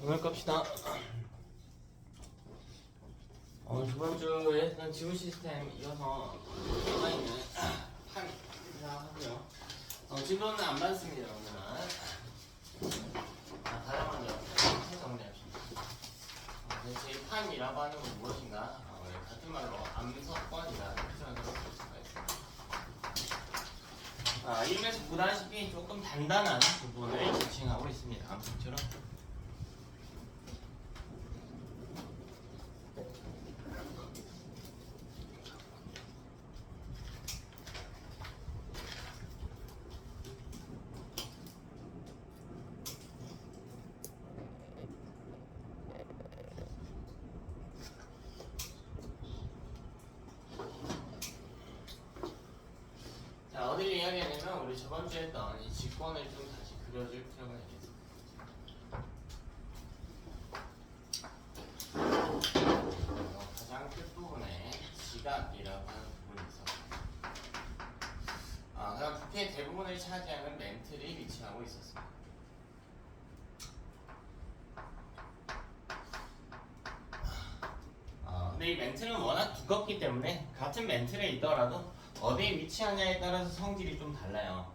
오늘 갑시다. 저번 주에 했던 지구 시스템 이어서 남아있는 판 인사하고요. 진도는 안 받습니다. 오늘은 가장 먼저 정리합시다. 제 판이라고 하는 건 무엇인가? 같은 말로 암석권이다 이렇게 생각을 할 수가 있습니다. 이름에서 보다시피 조금 단단한 부분을 지칭하고 있습니다. 암석처럼. 어디를 이야기하냐면 우리 저번 주에 했던 이 직권을 좀 다시 그려줄 필요가 있겠습니다. 가장 끝부분에 지각이라고 하는 부분이 있었습니다. 그다음 부피의 대부분을 차지하는 멘틀이 위치하고 있었습니다. 근데 이 멘틀은 워낙 두껍기 때문에 같은 멘틀에 있더라도 어디에 위치하냐에 따라서 성질이 좀 달라요.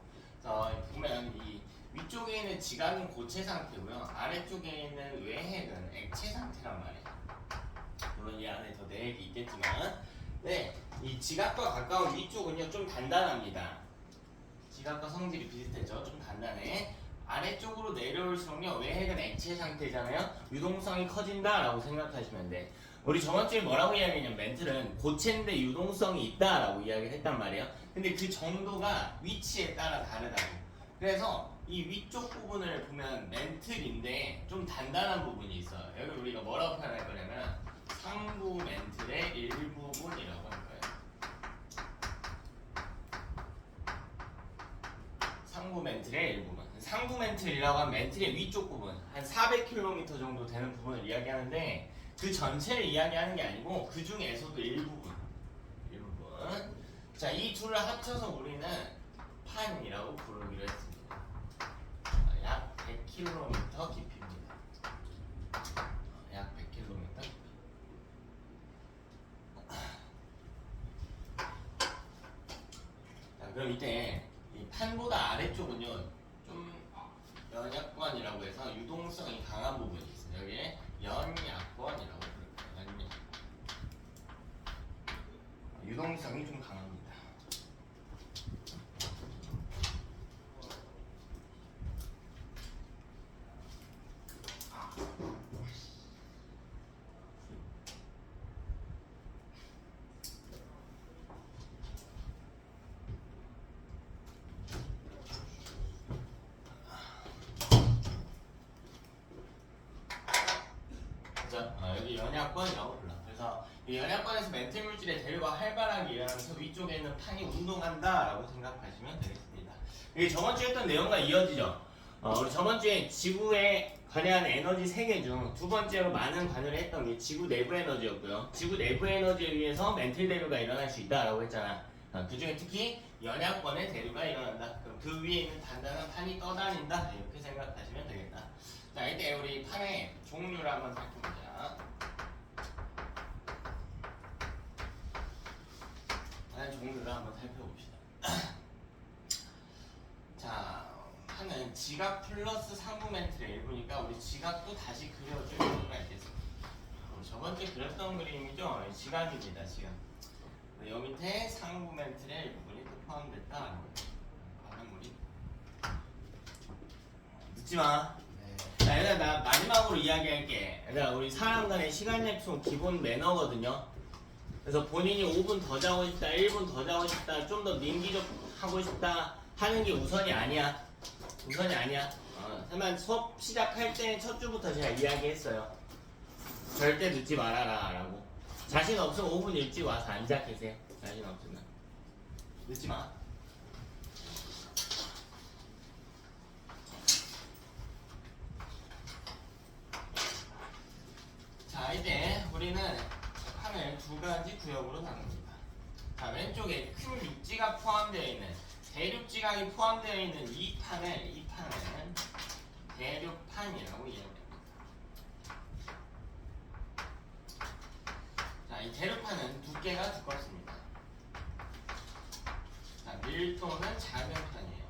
보면 이 위쪽에 있는 지각은 고체 상태고요. 아래쪽에 있는 외핵은 액체 상태란 말이에요. 물론 이 안에 더 내핵이 있겠지만, 네, 이 지각과 가까운 위쪽은요 좀 단단합니다. 지각과 성질이 비슷해져 좀 단단해. 아래쪽으로 내려올수록요 외핵은 액체 상태잖아요. 유동성이 커진다라고 생각하시면 돼. 우리 저번주에 뭐라고 이야기했냐면 멘틀은 고체인데 유동성이 있다라고 이야기를 했단 말이에요. 근데 그 정도가 위치에 따라 다르다고. 그래서 이 위쪽 부분을 보면 멘틀인데 좀 단단한 부분이 있어요. 여기 우리가 뭐라고 표현할 거냐면 상부 멘틀의 일부분이라고 할 거예요. 상부 멘틀의 일부분. 상부 멘틀이라고 하면 멘틀의 위쪽 부분, 한 400km 정도 되는 부분을 이야기하는데 그 전체를 이야기하는 게 아니고 그 중에서도 일부분. 자, 이 둘을 합쳐서 우리는 판이라고 부르기로 했습니다. 약 100km 깊이입니다. 약 100km 깊이. 자, 그럼 이때 이 판보다 아래쪽은요 좀 연약권이라고 해서 유동성이 강한 부분이 있어요. 여기에 연약권이라고 부릅니다. 연약. 유동성이 좀 강합니다. 여기 연약권이라고 불러. 그래서 이 연약권에서 멘틀 물질의 대류가 활발하게 일어나면서 위쪽에 있는 판이 운동한다라고 생각하시면 되겠습니다. 이게 저번 주에 했던 내용과 이어지죠. 우리 저번 주에 지구에 관여한 에너지 3개 중 두 번째로 많은 관여를 했던 게 지구 내부 에너지였고요. 지구 내부 에너지에 의해서 멘틀 대류가 일어날 수 있다라고 했잖아. 그 중에 특히 연약권의 대류가 일어난다. 그럼 그 위에 있는 단단한 판이 떠다닌다. 이렇게 생각하시면 되겠다. 자, 이때 우리 판의 종류를 한번 살펴보자. 판의 종류를 한번 살펴봅시다. 자, 판은 지각 플러스 상부 멘틀의 일부니까 우리 지각도 다시 그려줄 필요가 있겠습니다. 저번주에 그렸던 그림이죠? 지각입니다, 지각. 여 밑에 상부 멘틀의 일부분이 또 포함됐다. 바람물이. 늦지마. 자, 얘들아, 나 마지막으로 이야기할게. 얘들아, 우리 사람 간의 시간 약속 기본 매너거든요. 그래서 본인이 5분 더 자고 싶다, 1분 더 자고 싶다, 좀 더 민기적 하고 싶다 하는 게 우선이 아니야. 우선이 아니야. 하지만 수업 시작할 때 첫 주부터 제가 이야기했어요. 절대 늦지 말아라 라고. 자신 없으면 5분 일찍 와서 앉아 계세요. 자신 없으면 늦지 마. 자, 이제 우리는 판을 두 가지 구역으로 나눕니다. 자, 왼쪽에 큰 육지가 포함되어 있는 대륙지각이 포함되어 있는 이 판을 대륙판이라고 이야기합니다. 두께가 두껍습니다. 자, 밀도는 작은 편이에요.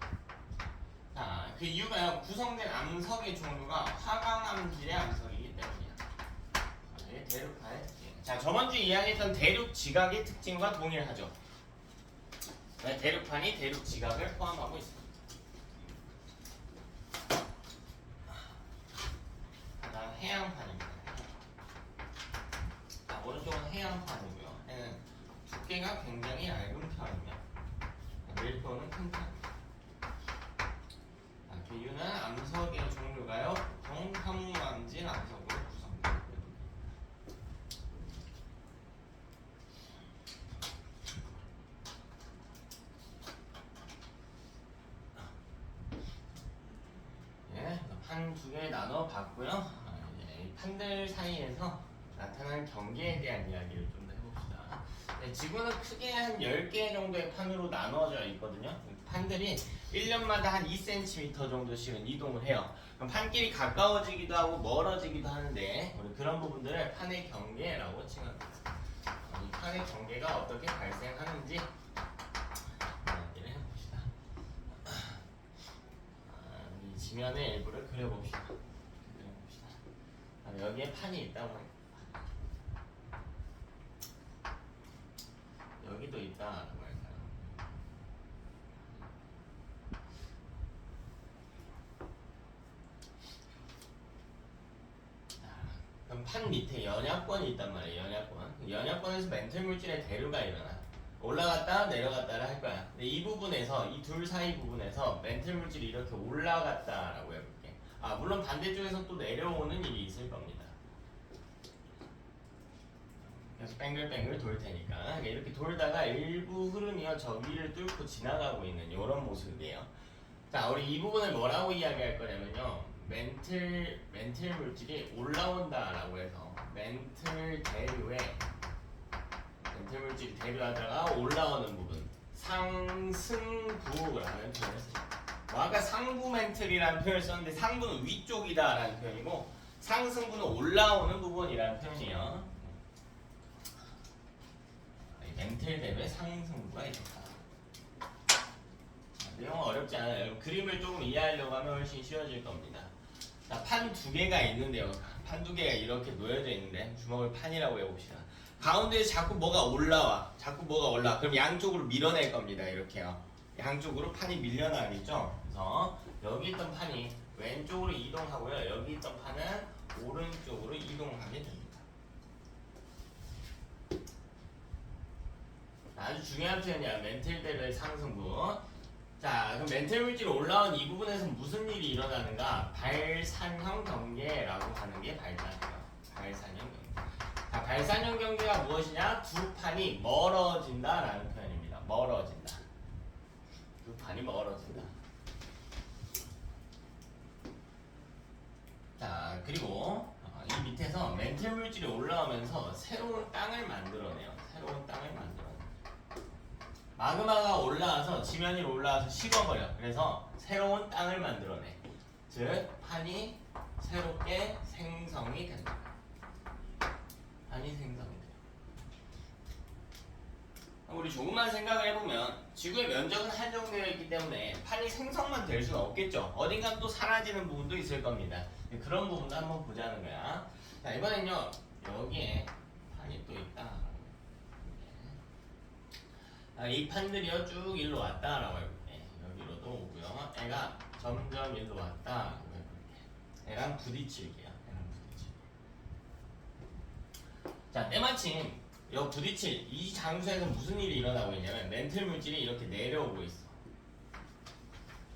자, 그 이유가 구성된 암석의 종류가 화강암질의 암석이기 때문이야. 대륙파의 특징. 자, 저번주에 이야기했던 대륙 지각의 특징과 동일하죠. 대륙판이 대륙 지각을 포함하고 있습니다. 다음 해양판입니다. 자, 오른쪽은 해양판이고요. 얘는 두께가 굉장히 얇은 편이며 밀도는 큰 편입니다. 그 이유는 암석의 종류가요, 보통 현무암질 암석으로 구성되기 때문입니다. 예, 판 두 개 나눠 봤고요. 이제 이 판들 사이에서 나타난 경계에 대한 이야기를 좀 더 해봅시다. 네, 지구는 크게 한 10개 정도의 판으로 나눠져 있거든요. 판들이 1년마다 한 2cm 정도씩은 이동을 해요. 그럼 판끼리 가까워지기도 하고 멀어지기도 하는데 우리 그런 부분들을 판의 경계라고 칭합니다. 이 판의 경계가 어떻게 발생하는지 이야기를 해봅시다. 이 지면의 일부를 그려봅시다. 여기에 판이 있다고 합니다. 여기도 있다라고 할까요? 그럼 판 밑에 연약권이 있단 말이에요. 연약권. 연약권에서 멘틀 물질의 대류가 일어나. 올라갔다 내려갔다를 할 거야. 근데 이 부분에서 이 둘 사이 부분에서 멘틀 물질이 이렇게 올라갔다라고 해볼게. 물론 반대쪽에서 또 내려오는 일이 있을 겁니다. 그래서 뱅글뱅글 돌 테니까 이렇게 돌다가 일부 흐름이요 저 위를 뚫고 지나가고 있는 이런 모습이에요. 자, 우리 이 부분을 뭐라고 이야기할 거냐면요, 멘틀 물질이 올라온다라고 해서 멘틀 물질이 대류하다가 올라오는 부분 상승부라는 표현을 씁니다. 아까 상부 멘틀이라는 표현을 썼는데 상부는 위쪽이다라는 표현이고 상승부는 올라오는 부분이라는 표현이에요. 멘틀 대류의 상승부가 있다. 내용은 어렵지 않아요. 그림을 조금 이해하려고 하면 훨씬 쉬워질 겁니다. 자, 판 두 개가 있는데요. 판 두 개가 이렇게 놓여져 있는데 주먹을 판이라고 해봅시다. 가운데에 자꾸 뭐가 올라와. 그럼 양쪽으로 밀어낼 겁니다. 이렇게요. 양쪽으로 판이 밀려나겠죠. 그래서 여기 있던 판이 왼쪽으로 이동하고요. 여기 있던 판은 오른쪽으로 이동하게 됩니다. 아주 중요한 표현이야. 멘틀 대류의 상승부. 자, 그럼 멘틀 물질이 올라온 이 부분에서 무슨 일이 일어나는가? 발산형 경계라고 하는 게 발산이에요. 발산형 경계. 자, 발산형 경계가 무엇이냐? 두 판이 멀어진다라는 표현입니다. 멀어진다. 두 판이 멀어진다. 자, 그리고 이 밑에서 멘틀 물질이 올라오면서 새로운 땅을 만들어내요. 새로운 땅을 만들어내요. 마그마가 올라와서 지면 위로 올라와서 식어버려. 그래서 새로운 땅을 만들어내. 즉 판이 새롭게 생성이 된다. 판이 생성이 돼요. 우리 조금만 생각을 해보면 지구의 면적은 한정되어 있기 때문에 판이 생성만 될 수는 없겠죠. 어딘가 또 사라지는 부분도 있을 겁니다. 그런 부분도 한번 보자는 거야. 자, 이번엔요 여기에 판이 또 있다. 이 판들이요 쭉 일로 왔다라고 해볼게. 여기로도 오고요. 애가 점점 일로 왔다라고 해볼게. 애랑 부딪힐게요. 자, 때마침 여 부딪힐 이 장소에서 무슨 일이 일어나고 있냐면 멘틀 물질이 이렇게 내려오고 있어.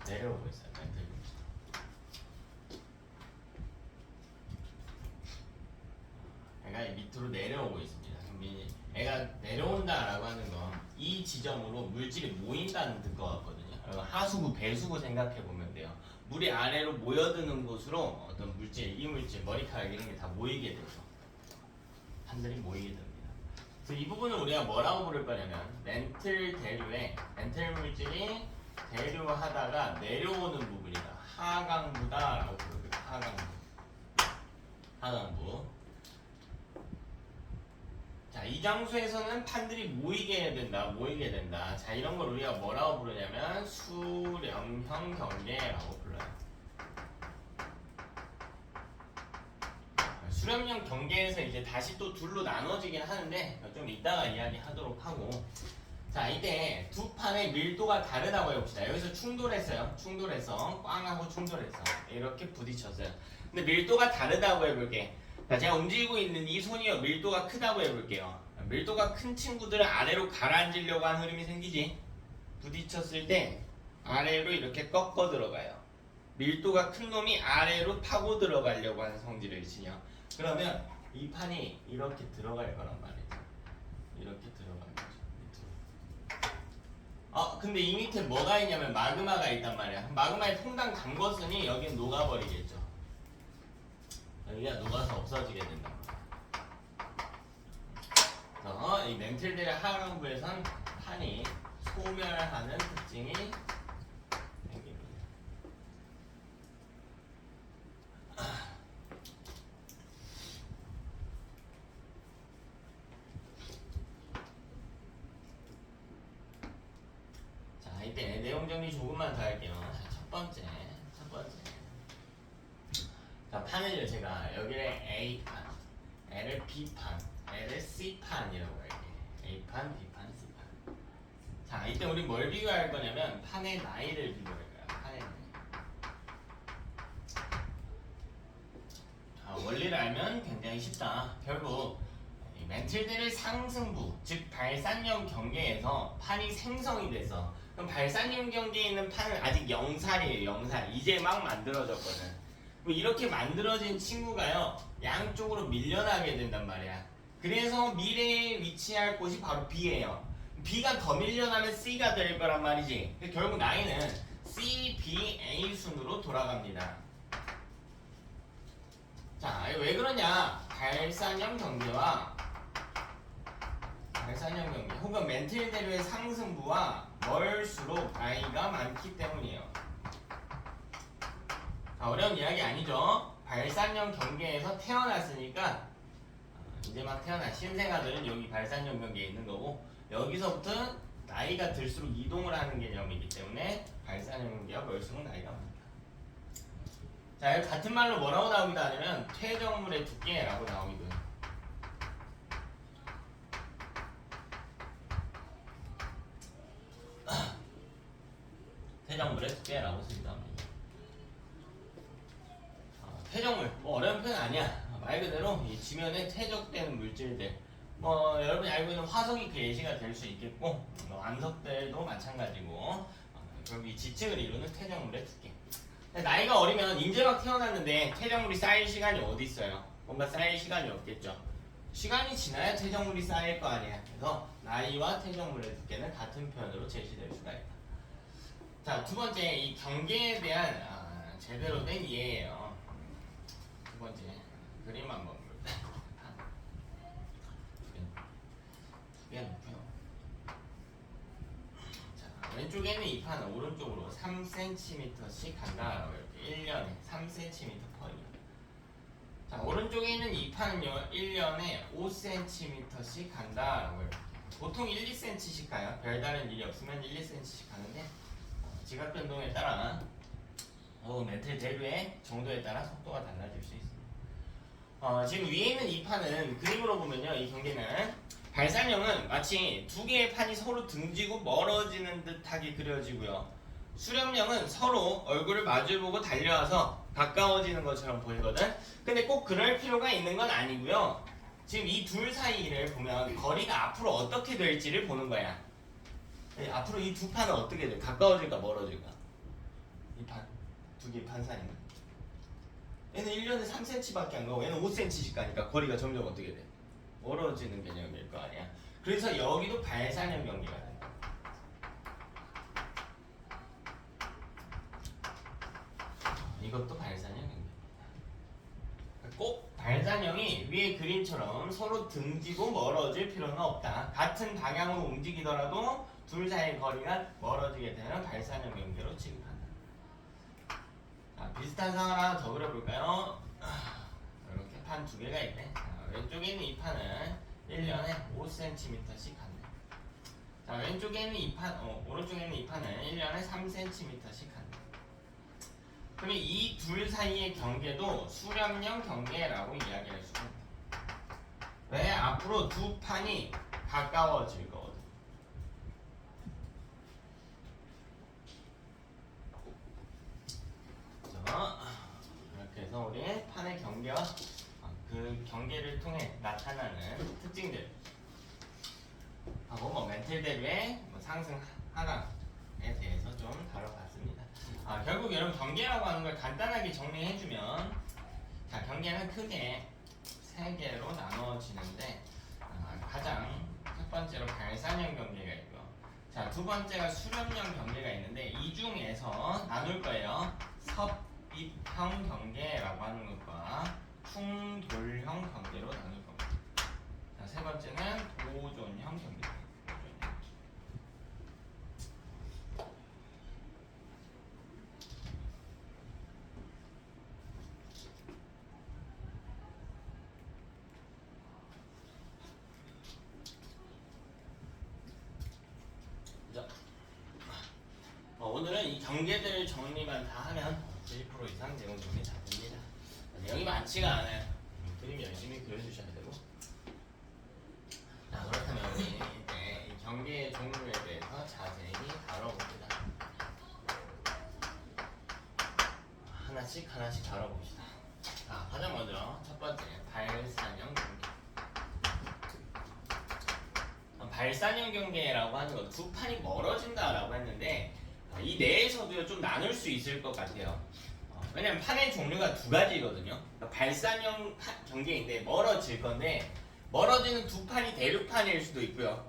내려오고 있어요. 멘틀 물질. 애가 밑으로 내려오고 있습니다. 애가 내려온다라고 하는 건 이 지점으로 물질이 모인다는 것 같거든요. 하수구, 배수구 생각해 보면 돼요. 물이 아래로 모여드는 곳으로 어떤 물질, 이 물질, 머리카락 이런 게 다 모이게 되죠. 판들이 모이게 됩니다. 그래서 이 부분을 우리가 뭐라고 부를 거냐면 멘틀 대류에 멘틀 물질이 대류하다가 내려오는 부분이다. 하강부다라고 부릅니다. 하강부. 자, 이 장소에서는 판들이 모이게 된다. 자, 이런 걸 우리가 뭐라고 부르냐면 수렴형 경계라고 불러요. 수렴형 경계에서 이제 다시 또 둘로 나눠지긴 하는데 좀 이따가 이야기하도록 하고, 자, 이때 두 판의 밀도가 다르다고 해봅시다. 여기서 충돌해서 꽝하고 충돌해서 이렇게 부딪혔어요. 근데 밀도가 다르다고 해볼게. 자, 제가 움직이고 있는 이 손이요, 밀도가 크다고 해볼게요. 밀도가 큰 친구들은 아래로 가라앉으려고 하는 흐름이 생기지. 부딪혔을 때 아래로 이렇게 꺾어 들어가요. 밀도가 큰 놈이 아래로 파고 들어가려고 하는 성질을 지녀. 그러면 이 판이 이렇게 들어갈 거란 말이죠. 이렇게 들어가는 거죠. 밑으로. 근데 이 밑에 뭐가 있냐면 마그마가 있단 말이야. 마그마에 퐁당 담궜으니 여긴 녹아버리겠죠. 여기가 녹아서 없어지게 된단 말이야. 그래서 이 멘틀들의 하강부에선 판이 소멸하는 특징이 생깁니다. 자, 이때 내용 정리 조금만 더 할게요. 첫 번째. 자, 판을 제가 여기를 A판, L을 B판, L을 C판이라고 할게요. A판, B판, C판. 자, 이때 우리 뭘 비교할 거냐면 판의 나이를 비교할 거야. 판의 나이. 자, 원리를 알면 굉장히 쉽다. 결국 이 멘틀들의 상승부, 즉 발산형 경계에서 판이 생성이 돼서, 그럼 발산형 경계에 있는 판은 아직 영살이에요. 영살. 이제 막 만들어졌거든. 이렇게 만들어진 친구가요, 양쪽으로 밀려나게 된단 말이야. 그래서 미래에 위치할 곳이 바로 B예요. B가 더 밀려나면 C가 될 거란 말이지. 결국 나이는 C, B, A 순으로 돌아갑니다. 자, 왜 그러냐? 발산형 경계와 혹은 멘틀대로의 상승부와 멀수록 나이가 많기 때문이에요. 자, 어려운 이야기 아니죠? 발산형 경계에서 태어났으니까 이제 막 태어난 신생아들은 여기 발산형 경계에 있는 거고, 여기서부터 나이가 들수록 이동을 하는 개념이기 때문에 발산형 경계와 멀수록 나이가 많다. 자, 여기 같은 말로 뭐라고 나오기도 하냐면 퇴적물의 두께라고 나오기도 해요. 퇴적물의 두께라고 쓰기도 합니다. 퇴적물, 뭐 어려운 표현 아니야. 말 그대로 이 지면에 퇴적되는 물질들, 뭐 여러분이 알고 있는 화석이 그 예시가 될 수 있겠고, 암석들도 마찬가지고, 결국 이 지층을 이루는 퇴적물의 두께. 나이가 어리면 인제 막 태어났는데 퇴적물이 쌓일 시간이 어디 있어요? 뭔가 쌓일 시간이 없겠죠. 시간이 지나야 퇴적물이 쌓일 거 아니야. 그래서 나이와 퇴적물의 두께는 같은 표현으로 제시될 수가 있다. 자, 두 번째, 이 경계에 대한 제대로 된 이해예요. 두 번째, 그림 한번 볼까요? 두 개 놓고요. 자, 왼쪽에는 이 판은 오른쪽으로 3cm씩 간다. 이렇게 1년에 3cm 퍼 1년. 자, 오른쪽에 있는 이 판은요, 1년에 5cm씩 간다라고 해요. 보통 1, 2cm씩 가요. 별다른 일이 없으면 1, 2cm씩 가는데, 지각 변동에 따라 멘틀 대류의 정도에 따라 속도가 달라질 수 있습니다. 지금 위에 있는 이 판은 그림으로 보면요, 이 경계는 발산형은 마치 두 개의 판이 서로 등지고 멀어지는 듯하게 그려지고요. 수렴형은 서로 얼굴을 마주보고 달려와서 가까워지는 것처럼 보이거든. 근데 꼭 그럴 필요가 있는 건 아니고요. 지금 이 둘 사이를 보면 거리가 앞으로 어떻게 될지를 보는 거야. 앞으로 이 두 판은 어떻게 돼? 가까워질까 멀어질까? 이 판, 두 개의 판 사이는. 얘는 1년에 3cm밖에 안 가고 얘는 5cm씩 가니까 거리가 점점 어떻게 돼? 멀어지는 개념일 거 아니야. 그래서 여기도 발산형 경계가 된다. 이것도 발산형 경계입니다. 꼭 발산형이 위에 그림처럼 서로 등지고 멀어질 필요는 없다. 같은 방향으로 움직이더라도 둘 사이의 거리가 멀어지게 되면 발산형 경계로 취급한다. 자, 비슷한 상황 하나 더 그려볼까요? 이렇게 판 두 개가 있네. 자, 왼쪽에 있는 이 판은 1년에 5cm씩 한대. 자, 왼쪽에 있는 이 판, 오른쪽에 있는 이 판은 1년에 3cm씩 한대. 그러면 이 둘 사이의 경계도 수렴형 경계라고 이야기할 수가 있다. 왜? 앞으로 두 판이 가까워질 거거든. 자, 이렇게 해서 우리 판의 경계와 그 경계를 통해 나타나는 특징들 하고 멘틀 대류의 상승 하강에 대해서 좀 다뤄봤습니다. 결국 여러분 경계라고 하는 걸 간단하게 정리해주면, 자, 경계는 크게 세 개로 나누어지는데, 가장 첫 번째로 발산형 경계가 있고, 자, 두 번째가 수렴형 경계가 있는데, 이 중에서 나눌 거예요. 섭입형 경계라고 하는 것과 충돌형 경계로 나눌 겁니다. 자, 세 번째는 도존형 경계. 오늘은 이 경계들 정리만 다 하면 1% 이상 내용 정리 다 됩니다. 내용이 많지가 않아요. 그림 열심히 그려주셔야 되고. 자, 그렇다면 우리 이제 이 경계의 종류에 대해서 자세히 다뤄봅니다. 하나씩 다뤄봅시다. 자, 가장 먼저 첫 번째 발산형 경계. 발산형 경계라고 하는 건 두 판이 멀어진다라고 했는데, 이 내에서도요 좀 나눌 수 있을 것 같아요. 왜냐면 판의 종류가 두 가지거든요. 발산형 경계인데 멀어질 건데, 멀어지는 두 판이 대륙판일 수도 있고요.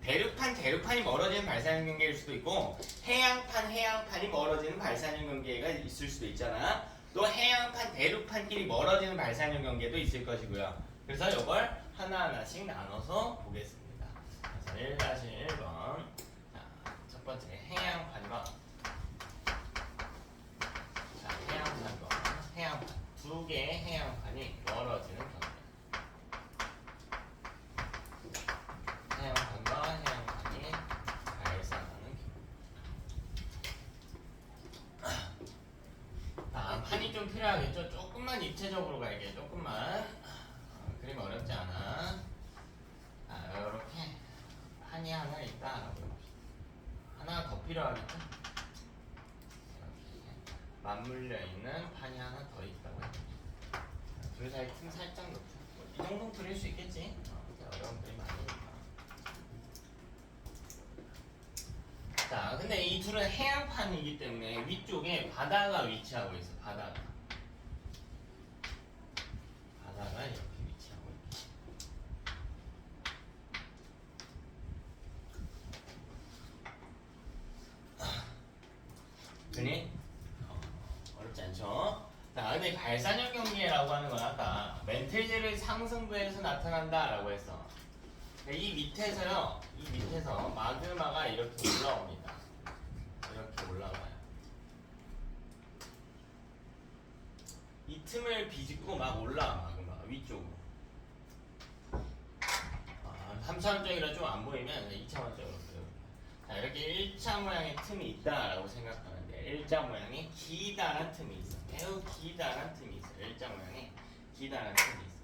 대륙판이 멀어지는 발산형 경계일 수도 있고, 해양판이 멀어지는 발산형 경계가 있을 수도 있잖아. 또 해양판, 대륙판끼리 멀어지는 발산형 경계도 있을 것이고요. 그래서 이걸 하나하나씩 나눠서 보겠습니다. 그래서 1-1번. 첫 번째 해양판과, 자, 해양판 두 개의 해양판이 멀어지는 경계. 해양판과 해양판이 발산하는 경계. 판이 좀 필요하겠죠? 조금만 입체적으로 갈게요. 조금만. 그림 어렵지 않아. 이렇게 판이 하나 있다. 하나 더 필요하겠죠? 이렇게 맞물려 있는 판이 하나 더 있다고 해요. 둘 사이 틈 살짝 놓죠. 이 정도 그릴 수 있겠지? 어려운 그림 아니니까. 자, 근데 이 둘은 해양판이기 때문에 위쪽에 바다가 위치하고 있어. 바다가 이렇게 위치하고 있어. 그니? 어렵지 않죠? 자, 근데 발산형 경계라고 하는 건 아까 멘틀제의 상승부에서 나타난다라고 했어. 이 밑에서 마그마가 이렇게 올라옵니다. 이렇게 올라와요. 이 틈을 비집고 막 올라와, 마그마가 위쪽으로. 3차원적이라 좀 안 보이면 2차원적으로 그려볼게요. 자, 이렇게 1차 모양의 틈이 있다라고 생각하는데, 일자 모양이 기다란 틈이 있어. 매우 기다란 틈이 있어. 일자 모양이 기다란 틈이 있어.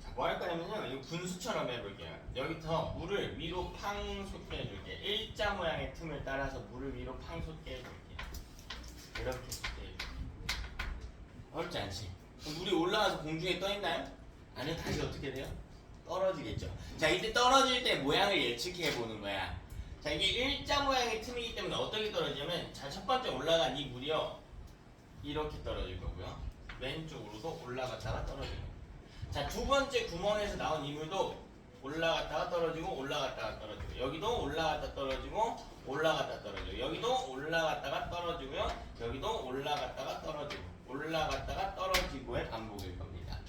자, 뭐 할 거냐면요, 이거 분수처럼 해볼게요. 여기서 물을 위로 팡 솟게 해줄게. 일자 모양의 틈을 따라서 물을 위로 팡 솟게 해줄게. 이렇게 솟게 해줄게. 어렵지 않지? 그럼 물이 올라와서 공중에 떠 있나요? 아니요, 다시 어떻게 돼요? 떨어지겠죠. 자, 이때 떨어질 때 모양을 예측해 보는 거야. 자, 이게 일자 모양의 틈이기 때문에 어떻게 떨어지냐면, 자, 첫 번째 올라간 이 물이요, 이렇게 떨어질 거고요. 왼쪽으로도 올라갔다가 떨어지고. 자, 두 번째 구멍에서 나온 이 물도 올라갔다가 떨어지고, 올라갔다가 떨어지고, 여기도 올라갔다 떨어지고, 올라갔다 떨어지고, 여기도 올라갔다가 떨어지고요, 여기도 올라갔다가 떨어지고, 올라갔다가 떨어지고의 반복일 겁니다.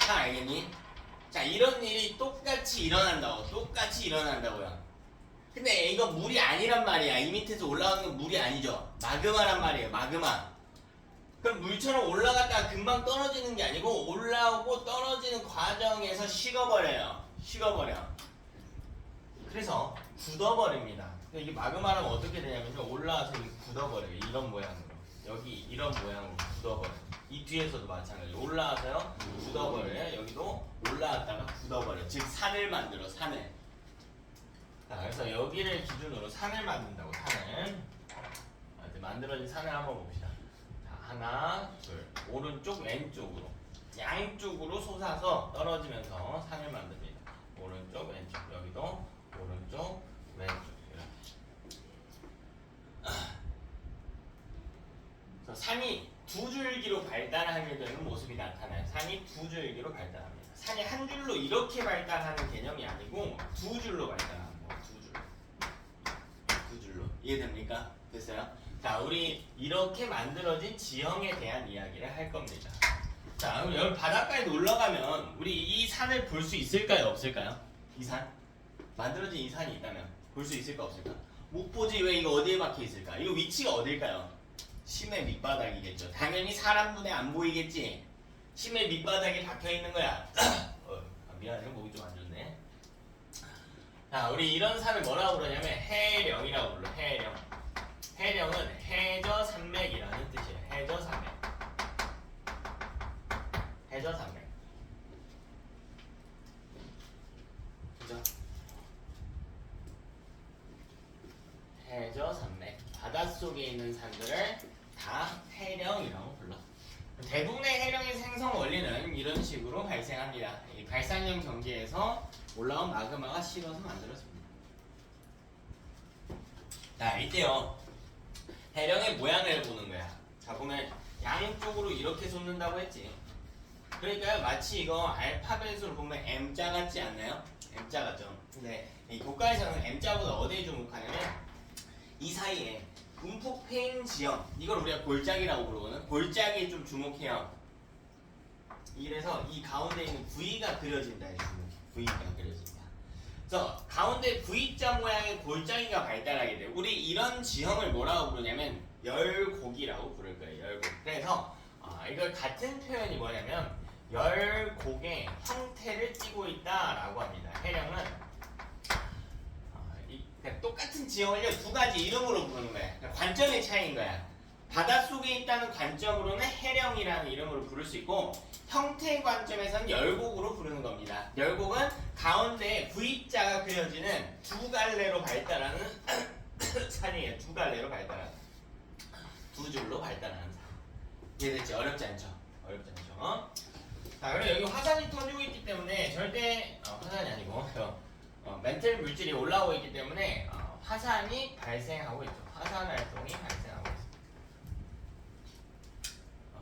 다 알겠니? 자, 이런 일이 똑같이 일어난다고요. 근데 이거 물이 아니란 말이야. 이 밑에서 올라오는 건 물이 아니죠. 마그마란 말이에요. 마그마. 그럼 물처럼 올라갔다가 금방 떨어지는 게 아니고 올라오고 떨어지는 과정에서 식어버려요. 식어버려. 그래서 굳어버립니다. 이게 마그마라면 어떻게 되냐면요. 올라와서 굳어버려요. 이런 모양으로. 여기 이런 모양으로 굳어버려요. 이 뒤에서도 마찬가지로 올라와서요. 굳어버려요. 여기도 올라왔다가 굳어버려요. 즉 산을 만들어 산을. 자, 그래서 여기를 기준으로 산을 만든다고 산을. 이제 만들어진 산을 한번 봅시다. 자, 하나, 둘, 오른쪽, 왼쪽으로 양쪽으로 솟아서 떨어지면서 산을 만듭니다. 오른쪽, 왼쪽, 여기도 오른쪽, 왼쪽 이렇게. 그래서 산이 두 줄기로 발달하게 되는 모습이 나타나요. 산이 두 줄기로 발달합니다. 산이 한 줄로 이렇게 발달하는 개념이 아니고 두 줄로 발달하는 거예요. 두 줄로. 두 줄로. 이해됩니까? 됐어요? 자, 우리 이렇게 만들어진 지형에 대한 이야기를 할 겁니다. 자, 그럼 여러분 바닷가에 놀러 가면 우리 이 산을 볼 수 있을까요? 없을까요? 이 산? 만들어진 이 산이 있다면 볼 수 있을까 없을까? 못 보지. 왜 이거 어디에 박혀 있을까? 이거 위치가 어딜까요? 심해 밑바닥이겠죠. 당연히 사람 눈에 안 보이겠지. 심해 밑바닥에 박혀 있는 거야. 미안해, 목이 좀 안 좋네. 자, 우리 이런 산을 뭐라고 그러냐면 해령이라고 불러. 해령. 해령은 해저산맥이라는 뜻이에요. 해저산맥. 해저산맥. 그죠? 해저산맥. 바닷속에 있는 산들을 다 해령이라고 불러. 대부분의 해령의 생성 원리는 이런 식으로 발생합니다. 이 발산형 경계에서 올라온 마그마가 식어서 만들어집니다. 자, 이때요. 해령의 모양을 보는 거야. 자, 보면 양쪽으로 이렇게 솟는다고 했지. 그러니까 마치 이거 알파벳으로 보면 M자 같지 않나요? M자 같죠? 근데 이 교과에서는 M자보다 어디에 주목하냐면 이 사이에 움푹 패인 지형, 이걸 우리가 골짜기라고 부르거든. 골짜기에 좀 주목해요. 이래서 이 가운데 있는 V가 그려진다. V가 그려진다. 그래서 가운데 V자 모양의 골짜기가 발달하게 돼요. 우리 이런 지형을 뭐라고 부르냐면 열곡이라고 부를 거예요. 열곡. 그래서 이걸 같은 표현이 뭐냐면 열곡의 형태를 띠고 있다라고 합니다. 해령은 그러니까 똑같은 지형을요 두 가지 이름으로 부르는 거야. 그러니까 관점의 차이인 거야. 바닷속에 있다는 관점으로는 해령이라는 이름으로 부를 수 있고 형태의 관점에서는 열곡으로 부르는 겁니다. 열곡은 가운데에 V자가 그려지는 두 갈래로 발달하는 산이에요. 두 갈래로 발달하는 두 줄로 발달하는 산. 이해됐지? 어렵지 않죠? 어렵지 않죠? 자, 그리고 여기 화산이 터지고 있기 때문에 절대 화산이 아니고 멘틀 물질이 올라오고 있기 때문에 화산이 발생하고 있죠. 화산 활동이 발생하고 있습니다.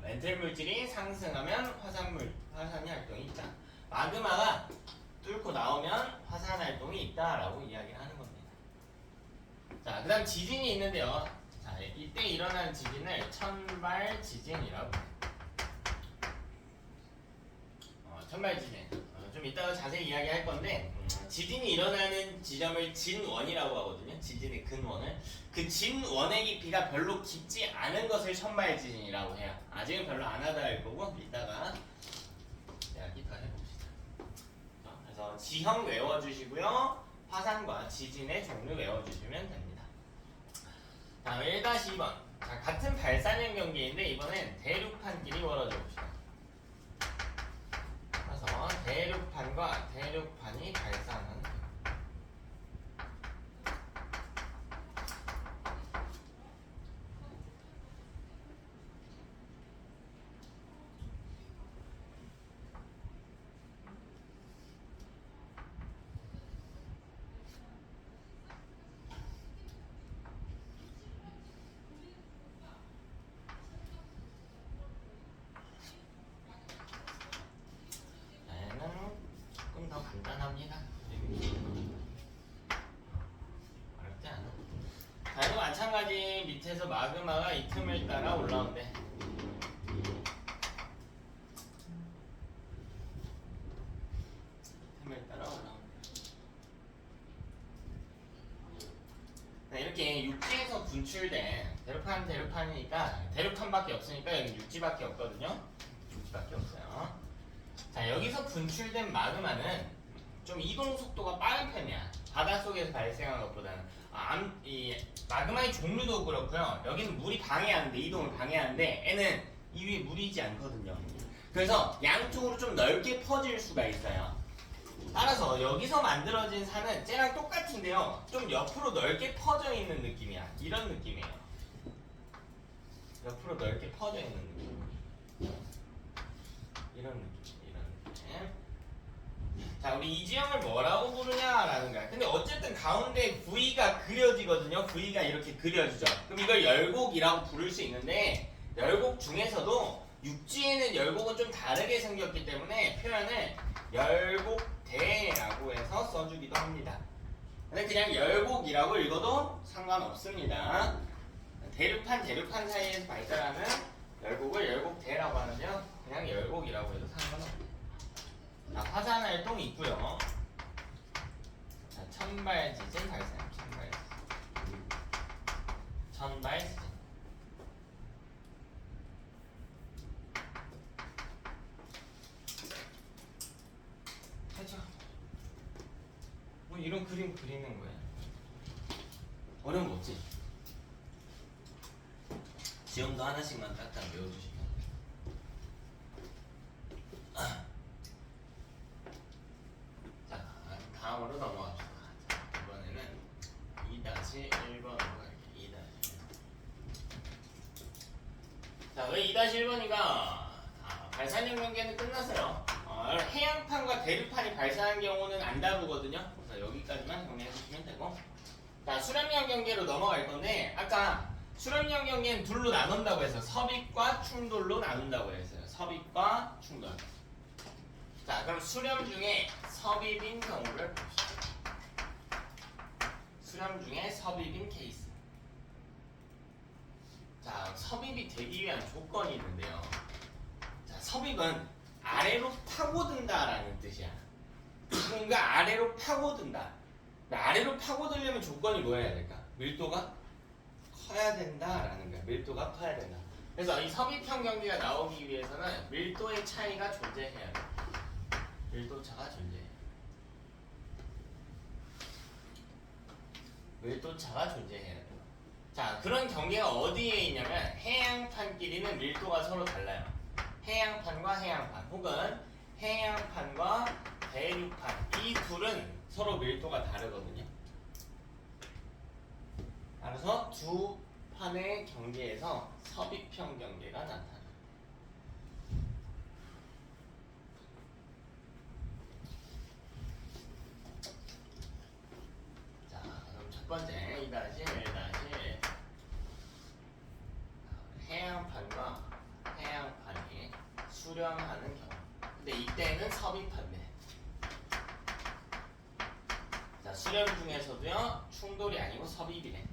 멘틀 물질이 상승하면 화산이 활동이 있다. 마그마가 뚫고 나오면 화산 활동이 있다라고 이야기를 하는 겁니다. 자, 그다음 지진이 있는데요. 자, 이때 일어나는 지진을 천발 지진이라고 해요. 천발 지진. 좀 이따가 자세히 이야기할 건데 지진이 일어나는 지점을 진원이라고 하거든요. 지진의 근원을. 그 진원의 깊이가 별로 깊지 않은 것을 천발 지진이라고 해요. 아직은 별로 안 하다 할 거고 이따가 이야기가 해봅시다. 그래서 지형 외워주시고요. 화산과 지진의 종류 외워주시면 됩니다. 다음 1-2번. 자, 같은 발산형 경계인데 이번엔 대륙판끼리 멀어져 봅시다. 그래서 대륙판과 대륙판이 발산하는 더 간단합니다. 어렵지 않아. 자, 이거 마찬가지 밑에서 마그마가 이 틈을 따라 올라온대. 틈을 따라 올라온대. 자, 이렇게 육지에서 분출된 대륙판이니까 대륙판밖에 없으니까 여기 육지밖에 없거든요. 육지밖에 없어요. 자, 여기서 분출된 마그마는 좀 이동 속도가 빠른 편이야. 바닷속에서 발생한 것보다는. 이 마그마의 종류도 그렇고요. 여기는 물이 방해하는데, 이동을 방해하는데 얘는 이 위에 물이지 않거든요. 그래서 양쪽으로 좀 넓게 퍼질 수가 있어요. 따라서 여기서 만들어진 산은 쟤랑 똑같은데요. 좀 옆으로 넓게 퍼져 있는 느낌이야. 이런 느낌이에요. 옆으로 넓게 퍼져 있는 느낌. 이런 느낌. 이런 느낌. 자, 우리 이 지형을 뭐라고 부르냐라는 거야. 근데 어쨌든 가운데 V가 그려지거든요. V가 이렇게 그려지죠. 그럼 이걸 열곡이라고 부를 수 있는데 열곡 중에서도 육지에는 열곡은 좀 다르게 생겼기 때문에 표현을 열곡대라고 해서 써주기도 합니다. 근데 그냥 열곡이라고 읽어도 상관없습니다. 대륙판 사이에서 발달하는 열곡을 열곡대라고 하는데요. 그냥 열곡이라고 해도 상관없습니다. 자, 화산 활동이 있고요. 자, 천발 지진 발생. 천발 지진. 그렇죠. 뭐 이런 그림 그리는 거야. 어려운 거 없지? 지형도 하나씩만 딱딱 외워주시면. 자, 다음으로 넘어갑시다. 자, 이번에는 2-1번으로 갈게요. 2-1. 자, 왜 2-1번이가 발산형 경계는 끝났어요. 해양판과 대륙판이 발산한 경우는 안 다루거든요. 그래서 여기까지만 정리해 주시면 되고. 자, 수렴형 경계로 넘어갈 건데 아까 수렴형 경계는 둘로 나눈다고 해서 섭입과 충돌로 나눈다고 했어요. 섭입과 충돌. 자, 그럼 수렴 중에 섭입인 경우를 봅시다. 수렴 중에 섭입인 케이스. 자, 섭입이 되기 위한 조건이 있는데요. 자, 섭입은 아래로 파고든다라는 뜻이야. 뭔가 아래로 파고든다. 아래로 파고들려면 조건이 뭐여야 될까? 밀도가 커야 된다라는 거야. 밀도가 커야 된다. 그래서 이 섭입형 경계가 나오기 위해서는 밀도의 차이가 존재해야 돼. 밀도 차가 존재해. 밀도 차가 존재해야 돼. 자, 그런 경계가 어디에 있냐면 해양판끼리는 밀도가 서로 달라요. 해양판과 해양판 혹은 해양판과 대륙판 이 둘은 서로 밀도가 다르거든요. 따라서 두 판의 경계에서 섭입형 경계가 나타나요. 자, 그럼 첫 번째 2-1-1 해양판과 해양판이 수렴하는 경우. 근데 이때는 섭입판네. 자, 수렴 중에서도요 충돌이 아니고 섭입이네.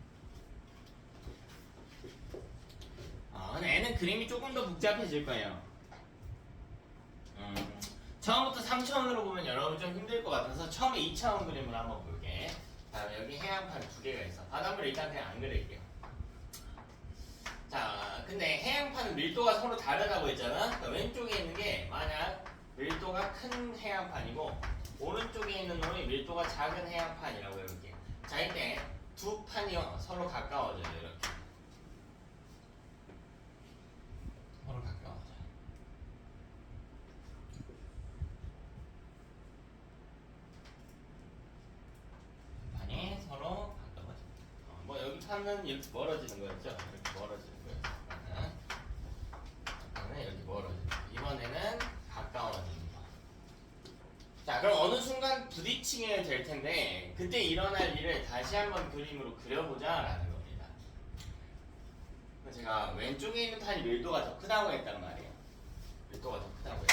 근데 애는 그림이 조금 더 복잡해질 거예요. 처음부터 3차원으로 보면 여러분 좀 힘들 것 같아서 처음에 2차원 그림을 한번 볼게. 자, 여기 해양판 두 개가 있어. 바닷물 일단 그냥 안 그릴게요. 자, 근데 해양판은 밀도가 서로 다르다고 했잖아. 그러니까 왼쪽에 있는 게 만약 밀도가 큰 해양판이고 오른쪽에 있는 놈이 밀도가 작은 해양판이라고 해볼게. 자, 이때 두 판이 서로 가까워져요. 이렇게 서로 가까워져요. 판이 서로 가까워져요. 뭐 여기 판은 이렇게 멀어지는 거였죠. 이렇게 멀어지는 거였죠. 아까는 이렇게 멀어지는 거. 이번에는 가까워지는 거. 자, 그럼 어느 순간 부딪히게 될 텐데 그때 일어날 일을 다시 한번 그림으로 그려보자라는 겁니다. 제가 왼쪽에 있는 판이 밀도가 더 크다고 했단 말이에요. 밀도가 더 크다고 해요.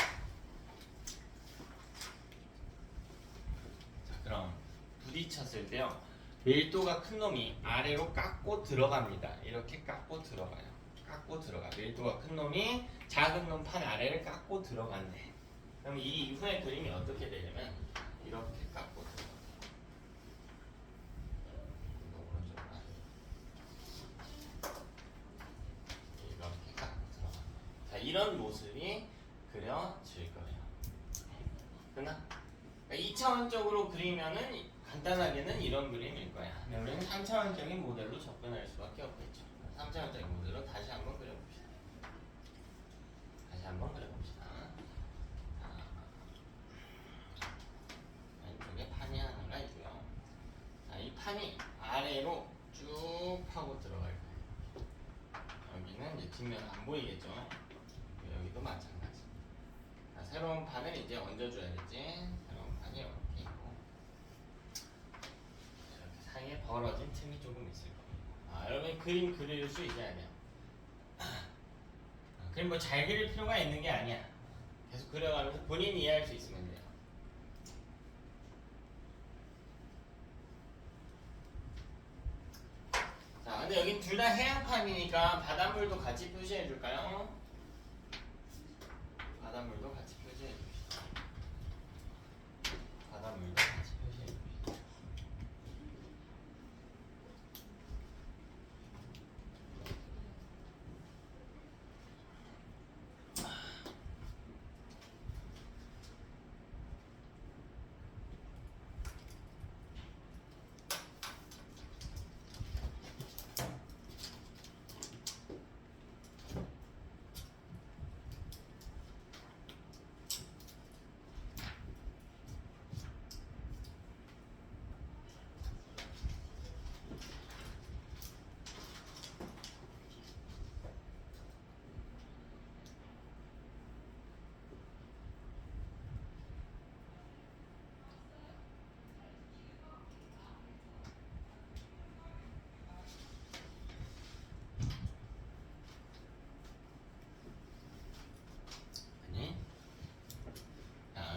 자, 그럼 부딪혔을 때요. 밀도가 큰 놈이 아래로 깎고 들어갑니다. 이렇게 깎고 들어가요. 깎고 들어가. 밀도가 큰 놈이 작은 놈 판 아래를 깎고 들어간대. 그럼 이 이후의 그림이 어떻게 되냐면 이렇게 깎고 들어가. 이런 모습이 그려질 거예요. 됐나? 그러니까 2차원적으로 그리면은 간단하게는 이런 그림일 거야. 근데 우리는 3차원적인 모델로 접근할 수밖에 없겠죠. 3차원적인 모델로 다시 한번 그려봅시다. 다시 한번 그려봅시다. 왼쪽에 판이 하나가 있고요. 자, 이 판이 아래로 쭉 파고 들어갈 거예요. 여기는 이제 뒷면 안 보이겠죠? 여기도 마찬가지. 자, 새로운 판을 이제 얹어줘야겠지. 새로운 판이 이렇게 있고 이렇게 사이에 벌어진 틈이 조금 있을 겁니다. 여러분 그림 그릴 수 있어야 돼요. 그림 뭐 잘 그릴 필요가 있는 게 아니야. 계속 그려가면서 본인이 이해할 수 있으면 돼요. 자, 근데 여기 둘 다 해양판이니까 바닷물도 같이 표시해 줄까요? 바닷물도 같이 표시해 줍시다. 바닷물도 같이 표시해 줍시다.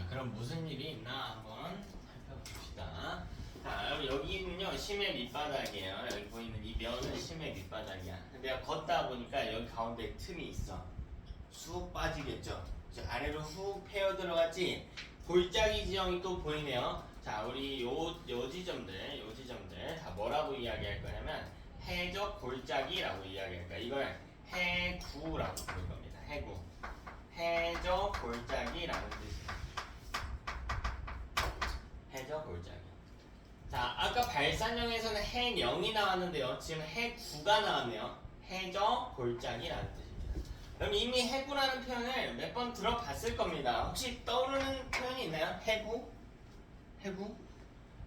그럼 무슨 일이 있나 한번 살펴봅시다. 자, 여기는요 심해 밑바닥이에요. 여기 보이는 이 면은 심해 밑바닥이야. 내가 걷다 보니까 여기 가운데 틈이 있어. 쑥 빠지겠죠. 이제 아래로 훅 패어 들어갔지. 골짜기 지형이 또 보이네요. 자, 우리 요 지점들 다 뭐라고 이야기할 거냐면 해적 골짜기라고 이야기할 거야. 이걸 해구라고 부를 겁니다. 해구. 해적 골짜기라는 뜻이에요. 해적 골짜기. 자, 아까 발산형에서는 해령이 나왔는데요. 지금 해구가 나왔네요. 해적 골짜기라는 뜻입니다. 그럼 이미 해구라는 표현을 몇 번 들어봤을 겁니다. 혹시 떠오르는 표현이 있나요? 해구? 해구?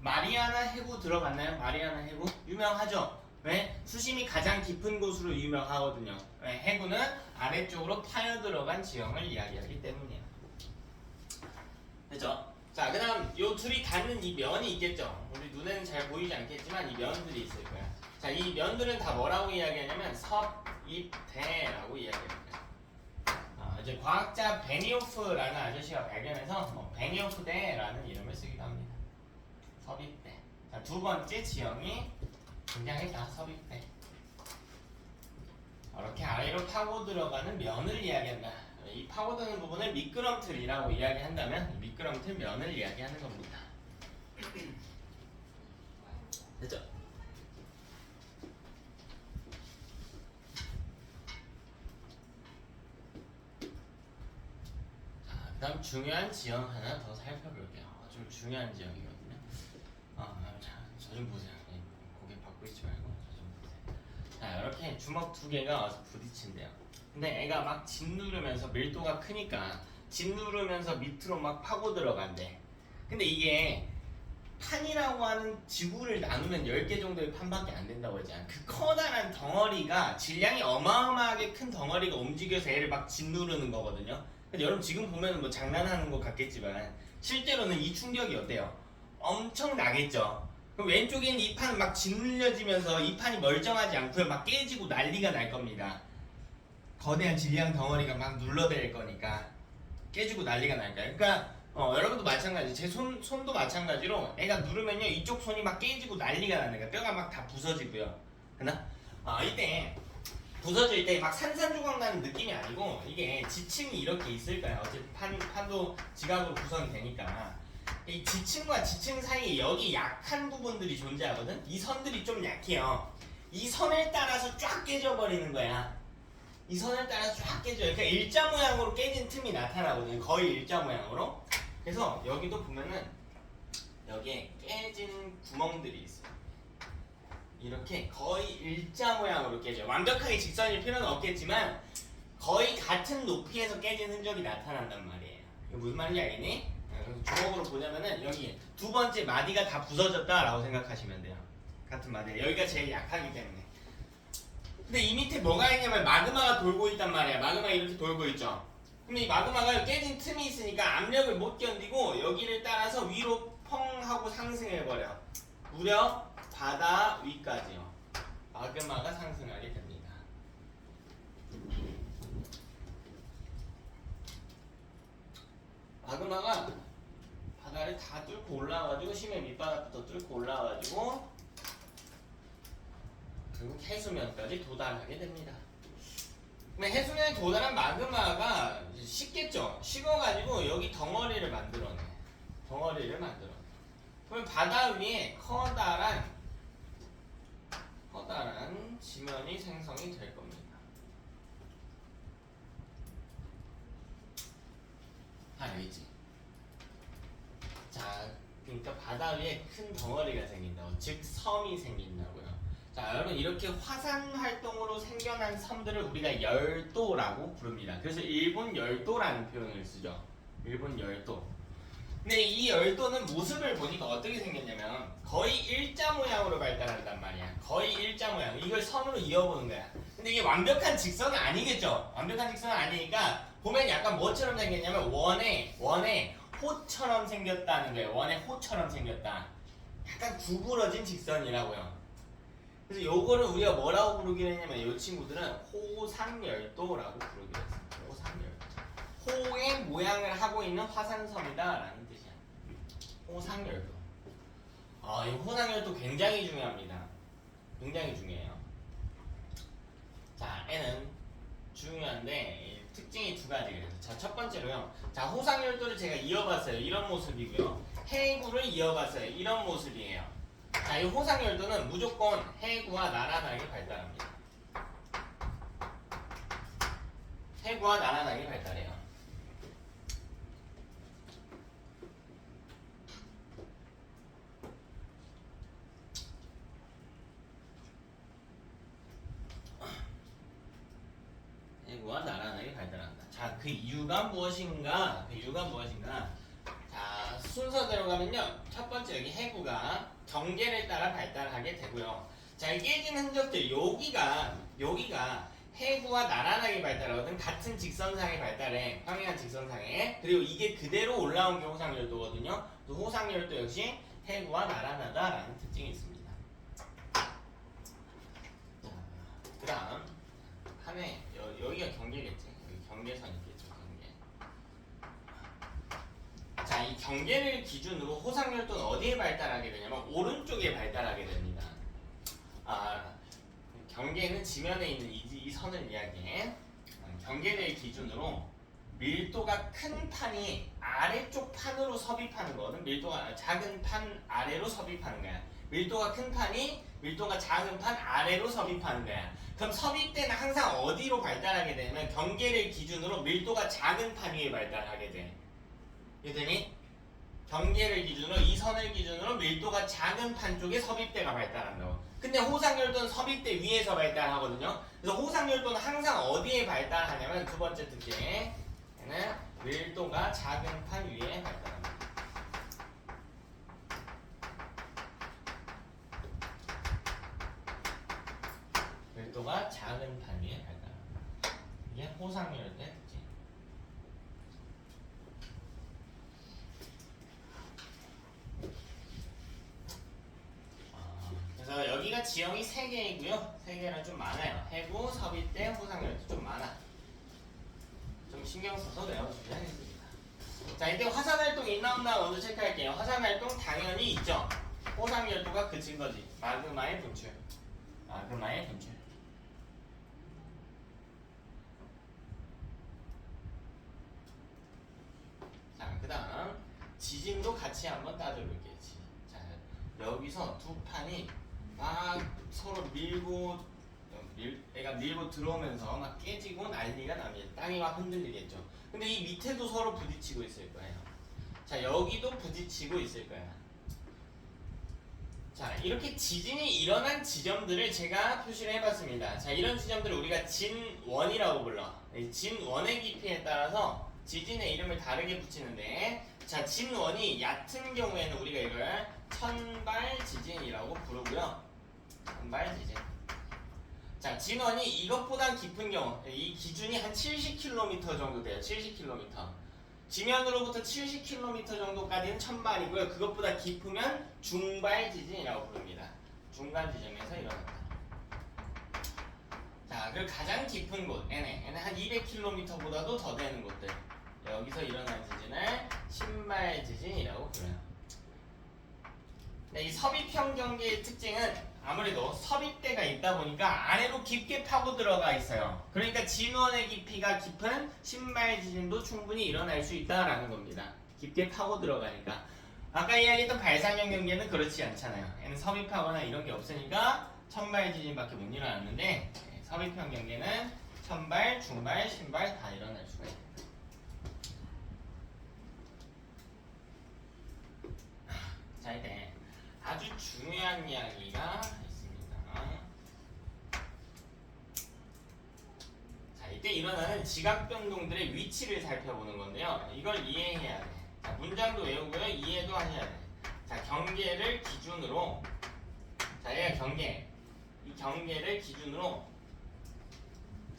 마리아나 해구 들어봤나요? 마리아나 해구? 유명하죠? 왜? 수심이 가장 깊은 곳으로 유명하거든요. 왜? 해구는 아래쪽으로 파여 들어간 지형을 이야기하기 때문이에요. 됐죠? 자, 그 다음 요 둘이 닿는 이 면이 있겠죠. 우리 눈에는 잘 보이지 않겠지만 이 면들이 있을 거야. 자, 이 면들은 다 뭐라고 이야기하냐면 섭입대라고 이야기합니다. 이제 과학자 베니오프라는 아저씨가 발견해서 베니오프대라는 이름을 쓰기도 합니다. 섭입대. 자, 두 번째 지형이 등장했다. 섭입대. 이렇게 아래로 파고 들어가는 면을 이야기한다. 이 파고드는 부분을 미끄럼틀이라고 이야기한다면 미끄럼틀 면을 이야기하는 겁니다. 됐죠? 자, 그 다음 중요한 지형 하나 더 살펴볼게요. 좀 중요한 지형이거든요. 저 좀 보세요. 고개 받고 있지 말고 저 좀 보세요. 자, 이렇게 주먹 두 개가 와서 부딪힌대요. 근데 애가 막 짓누르면서 밀도가 크니까 짓누르면서 밑으로 막 파고 들어간대. 근데 이게 판이라고 하는 지구를 나누면 10개 정도의 판밖에 안 된다고 했잖아. 그 커다란 덩어리가 질량이 어마어마하게 큰 덩어리가 움직여서 애를 막 짓누르는 거거든요. 근데 여러분 지금 보면 뭐 장난하는 것 같겠지만 실제로는 이 충격이 어때요? 엄청 나겠죠. 그럼 왼쪽에 있는 이 판은 막 짓눌려지면서 이 판이 멀쩡하지 않고요. 막 깨지고 난리가 날 겁니다. 거대한 질량 덩어리가 막 눌러댈 거니까 깨지고 난리가 날 거예요. 그러니까 여러분도 마찬가지. 제 손도 마찬가지로 애가 누르면요 이쪽 손이 막 깨지고 난리가 나는 거야. 뼈가 막 다 부서지고요. 그나? 이때 부서질 때 막 산산조각 나는 느낌이 아니고 이게 지층이 이렇게 있을 거야. 어쨌든 판도 지각으로 구성이 되니까 이 지층과 지층 사이에 여기 약한 부분들이 존재하거든. 이 선들이 좀 약해요. 이 선을 따라서 쫙 깨져버리는 거야. 이 선을 따라 쫙 깨져요. 그러니까 일자 모양으로 깨진 틈이 나타나거든요. 거의 일자 모양으로. 그래서 여기도 보면은 여기에 깨진 구멍들이 있어요. 이렇게 거의 일자 모양으로 깨져요. 완벽하게 직선일 필요는 없겠지만 거의 같은 높이에서 깨진 흔적이 나타난단 말이에요. 이거 무슨 말인지 알겠니? 그래서 주먹으로 보자면은 여기 두 번째 마디가 다 부서졌다라고 생각하시면 돼요. 같은 마디. 여기가 제일 약하기 때문에. 근데 이 밑에 뭐가 있냐면 마그마가 돌고 있단 말이야. 마그마가 이렇게 돌고 있죠. 근데 이 마그마가 깨진 틈이 있으니까 압력을 못 견디고 여기를 따라서 위로 펑 하고 상승해버려. 무려 바다 위까지요. 마그마가 상승하게 됩니다. 마그마가 바다를 다 뚫고 올라와가지고 심해 밑바닥부터 뚫고 올라와가지고 결국 해수면까지 도달하게 됩니다. 근데 해수면에 도달한 마그마가 식겠죠. 식어가지고 여기 덩어리를 만들어내. 그러면 바다 위에 커다란 지면이 생성이 될 겁니다. 알겠지? 자, 그러니까 바다 위에 큰 덩어리가 생긴다고, 즉 섬이 생긴다고요. 자, 여러분 이렇게 화산 활동으로 생겨난 섬들을 우리가 열도라고 부릅니다. 그래서 일본 열도라는 표현을 쓰죠. 일본 열도. 근데 이 열도는 모습을 보니까 어떻게 생겼냐면 거의 일자 모양으로 발달한단 말이야. 거의 일자 모양. 이걸 선으로 이어보는 거야. 근데 이게 완벽한 직선은 아니겠죠. 완벽한 직선은 아니니까 보면 약간 뭐처럼 생겼냐면 원의 호처럼 생겼다는 거예요. 원의 호처럼 생겼다. 약간 구부러진 직선이라고요. 그래서 요거를 우리가 뭐라고 부르기로 했냐면 이 친구들은 호상열도라고 부르기로 했습니다. 호상열도. 호의 모양을 하고 있는 화산섬이다라는 뜻이야. 호상열도. 이 호상열도 굉장히 중요합니다. 굉장히 중요해요. 자, N은 중요한데 특징이 두 가지가 있어요. 자, 첫 번째로요. 자, 호상열도를 제가 이어봤어요. 이런 모습이고요. 해구를 이어봤어요. 이런 모습이에요. 자, 이 호상열도는 무조건 해구와 나란하게 발달합니다. 해구와 나란하게 발달해요. 해구와 나란하게 발달한다. 자, 그 이유가 무엇인가? 자, 순서대로 가면요. 첫 번째 여기 해구가 경계를 따라 발달하게 되고요. 자, 이 깨진 흔적들 여기가 해구와 나란하게 발달하거든. 같은 직선상에 발달해. 평행한 직선상에. 그리고 이게 그대로 올라온 게 호상열도거든요. 또 호상열도 역시 해구와 나란하다라는 특징이 있습니다. 자, 그 다음 한해 여기가 경계겠지. 여기 경계선 있겠죠. 자, 이 경계를 기준으로 호상열도는 어디에 발달하게 되냐면 오른쪽에 발달하게 됩니다. 경계는 지면에 있는 이 선을 이야기해. 경계를 기준으로 밀도가 큰 판이 아래쪽 판으로 섭입하는 거거든. 밀도가 작은 판 아래로 섭입하는 거야. 밀도가 큰 판이 밀도가 작은 판 아래로 섭입하는 거야. 그럼 섭입 때는 항상 어디로 발달하게 되냐면 경계를 기준으로 밀도가 작은 판 위에 발달하게 돼. 그랬더니 경계를 기준으로 이 선을 기준으로 밀도가 작은 판 쪽에 섭입대가 발달한다고. 근데 호상열도는 섭입대 위에서 발달하거든요. 그래서 호상열도는 항상 어디에 발달하냐면 두 번째 특징에는 밀도가 작은 판 위에 발달합니다. 밀도가 작은 판 위에 발달합니다. 이게 호상열도의 특징. 그래서 여기가 지형이 3개이고요. 3개는 좀 많아요. 해구, 섭입대, 호상열도 좀 많아. 좀 신경 써서 외워주셔야겠습니다. 자, 이때 화산활동이 있나 없나 먼저 체크할게요. 화산활동 당연히 있죠. 호상열도가 그친 거지. 마그마의 분출. 자, 그 다음 지진도 같이 한번 따져볼게요. 자, 여기서 두 판이 막 서로 밀고 애가 밀고 들어오면서 막 깨지고 난리가 납니다. 땅이 막 흔들리겠죠. 근데 이 밑에도 서로 부딪히고 있을 거예요. 자, 여기도 부딪히고 있을 거예요. 자, 이렇게 지진이 일어난 지점들을 제가 표시를 해봤습니다. 자, 이런 지점들을 우리가 진원이라고 불러. 진원의 깊이에 따라서 지진의 이름을 다르게 붙이는데, 자, 진원이 얕은 경우에는 우리가 이걸 천발 지진이라고 부르고요. 천발 지진. 자, 진원이 이것보다 깊은 경우, 이 기준이 한 70km 정도 돼요. 70km. 지면으로부터 70km 정도까지는 천발이고요. 그것보다 깊으면 중발 지진이라고 부릅니다. 중간 지점에서 일어난다. 자, 그리고 가장 깊은 곳, 얘는 한 200km보다도 더 되는 곳들. 여기서 일어난 지진을 신발 지진이라고 불러요. 이 섭입형 경계의 특징은 아무래도 섭입대가 있다 보니까 아래로 깊게 파고 들어가 있어요. 그러니까 진원의 깊이가 깊은 신발 지진도 충분히 일어날 수 있다라는 겁니다. 깊게 파고 들어가니까. 아까 이야기했던 발산형 경계는 그렇지 않잖아요. 얘는 섭입하거나 이런 게 없으니까 천발 지진밖에 못 일어났는데, 섭입형 경계는 천발, 중발, 신발 다 일어날 수가 있어요. 자, 이제 아주 중요한 이야기가 있습니다. 자, 이때 일어나는 지각 변동들의 위치를 살펴보는 건데요. 이걸 이해해야 돼. 자, 문장도 외우고요. 이해도 하셔야 돼. 자, 경계를 기준으로, 자, 얘가 경계. 이 경계를 기준으로,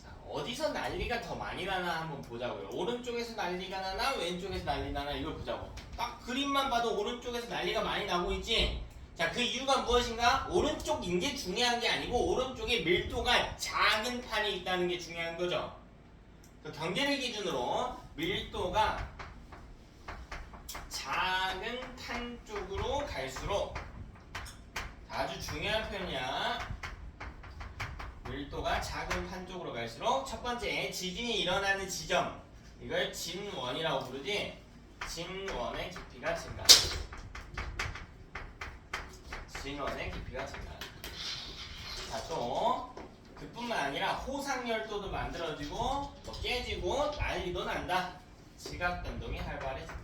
자, 어디서 난리가 더 많이 나나 한번 보자고요. 오른쪽에서 난리가 나나 왼쪽에서 난리 나나 이걸 보자고. 딱 그림만 봐도 오른쪽에서 난리가 많이 나고 있지. 자, 그 이유가 무엇인가? 오른쪽인 게 중요한 게 아니고 오른쪽에 밀도가 작은 판이 있다는 게 중요한 거죠. 그 경계를 기준으로 밀도가 작은 판 쪽으로 갈수록, 아주 중요한 표현이야. 밀도가 작은 판 쪽으로 갈수록 첫 번째 지진이 일어나는 지점, 이걸 진원이라고 부르지. 진원의 깊이가 증가한다. 진원의 깊이가 증가한다. 자, 또 그뿐만 아니라 호상열도도 만들어지고 뭐 깨지고 난리도 난다. 지각 변동이 활발해진다.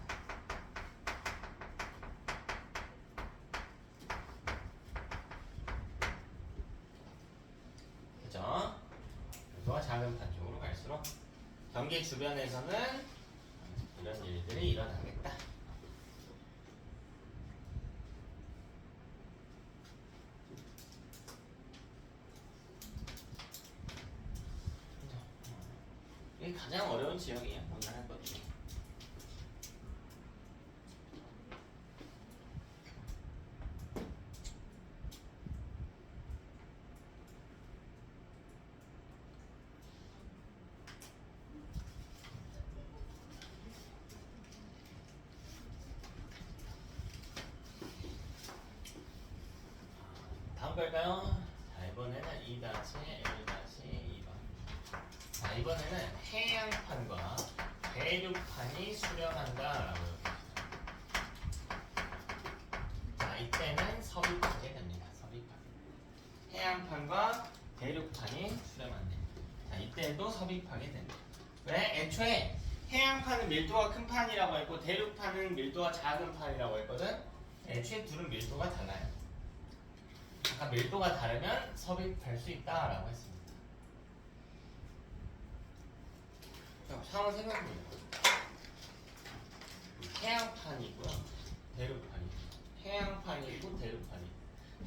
그죠? 밀도가 작은 판 쪽으로 갈수록 경계 주변에서는 이런 일들이 일어나겠다. 이게 가장 어려운 지역이에요. 오늘 할 것 중에. 다음 걸까요? 자, 이번에는 2-1-2번. 자, 이번에는 해양판과 대륙판이 수렴한다라고. 자, 이때는 섭입하게 됩니다. 섭입하게. 해양판과 대륙판이 수렴한대. 자, 이때도 섭입하게 됩니다. 왜? 애초에 해양판은 밀도가 큰 판이라고 했고 대륙판은 밀도가 작은 판이라고 했거든. 애초에 둘은 밀도가 달라요. 아까 밀도가 다르면 섭입할 수 있다라고 했습니다. 자, 상황 생각해보세요. 해양판이고요, 대륙판이고. 해양판이고 대륙판이고.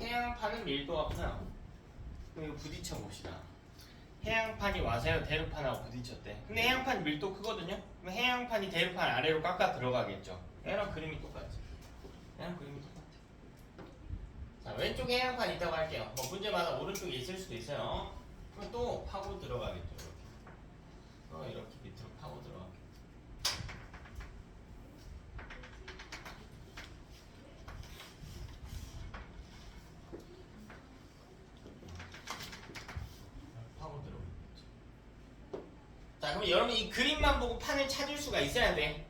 해양판은 밀도가 커요. 그럼 이거 부딪혀 봅시다. 해양판이 와서요 대륙판하고 부딪혔대. 근데 해양판 밀도 크거든요. 그럼 해양판이 대륙판 아래로 깎아 들어가겠죠. 얘랑 그림이 똑같지. 얘랑 그림이 똑같아. 자, 왼쪽에 해양판 있다고 할게요. 뭐 문제마다 오른쪽에 있을 수도 있어요. 그럼 또 파고 들어가겠죠. 이렇게. 이렇게 밑으로 파고 들어가겠죠. 파고 들어오겠죠. 자, 그럼 여러분 이 그림만 보고 판을 찾을 수가 있어야 돼.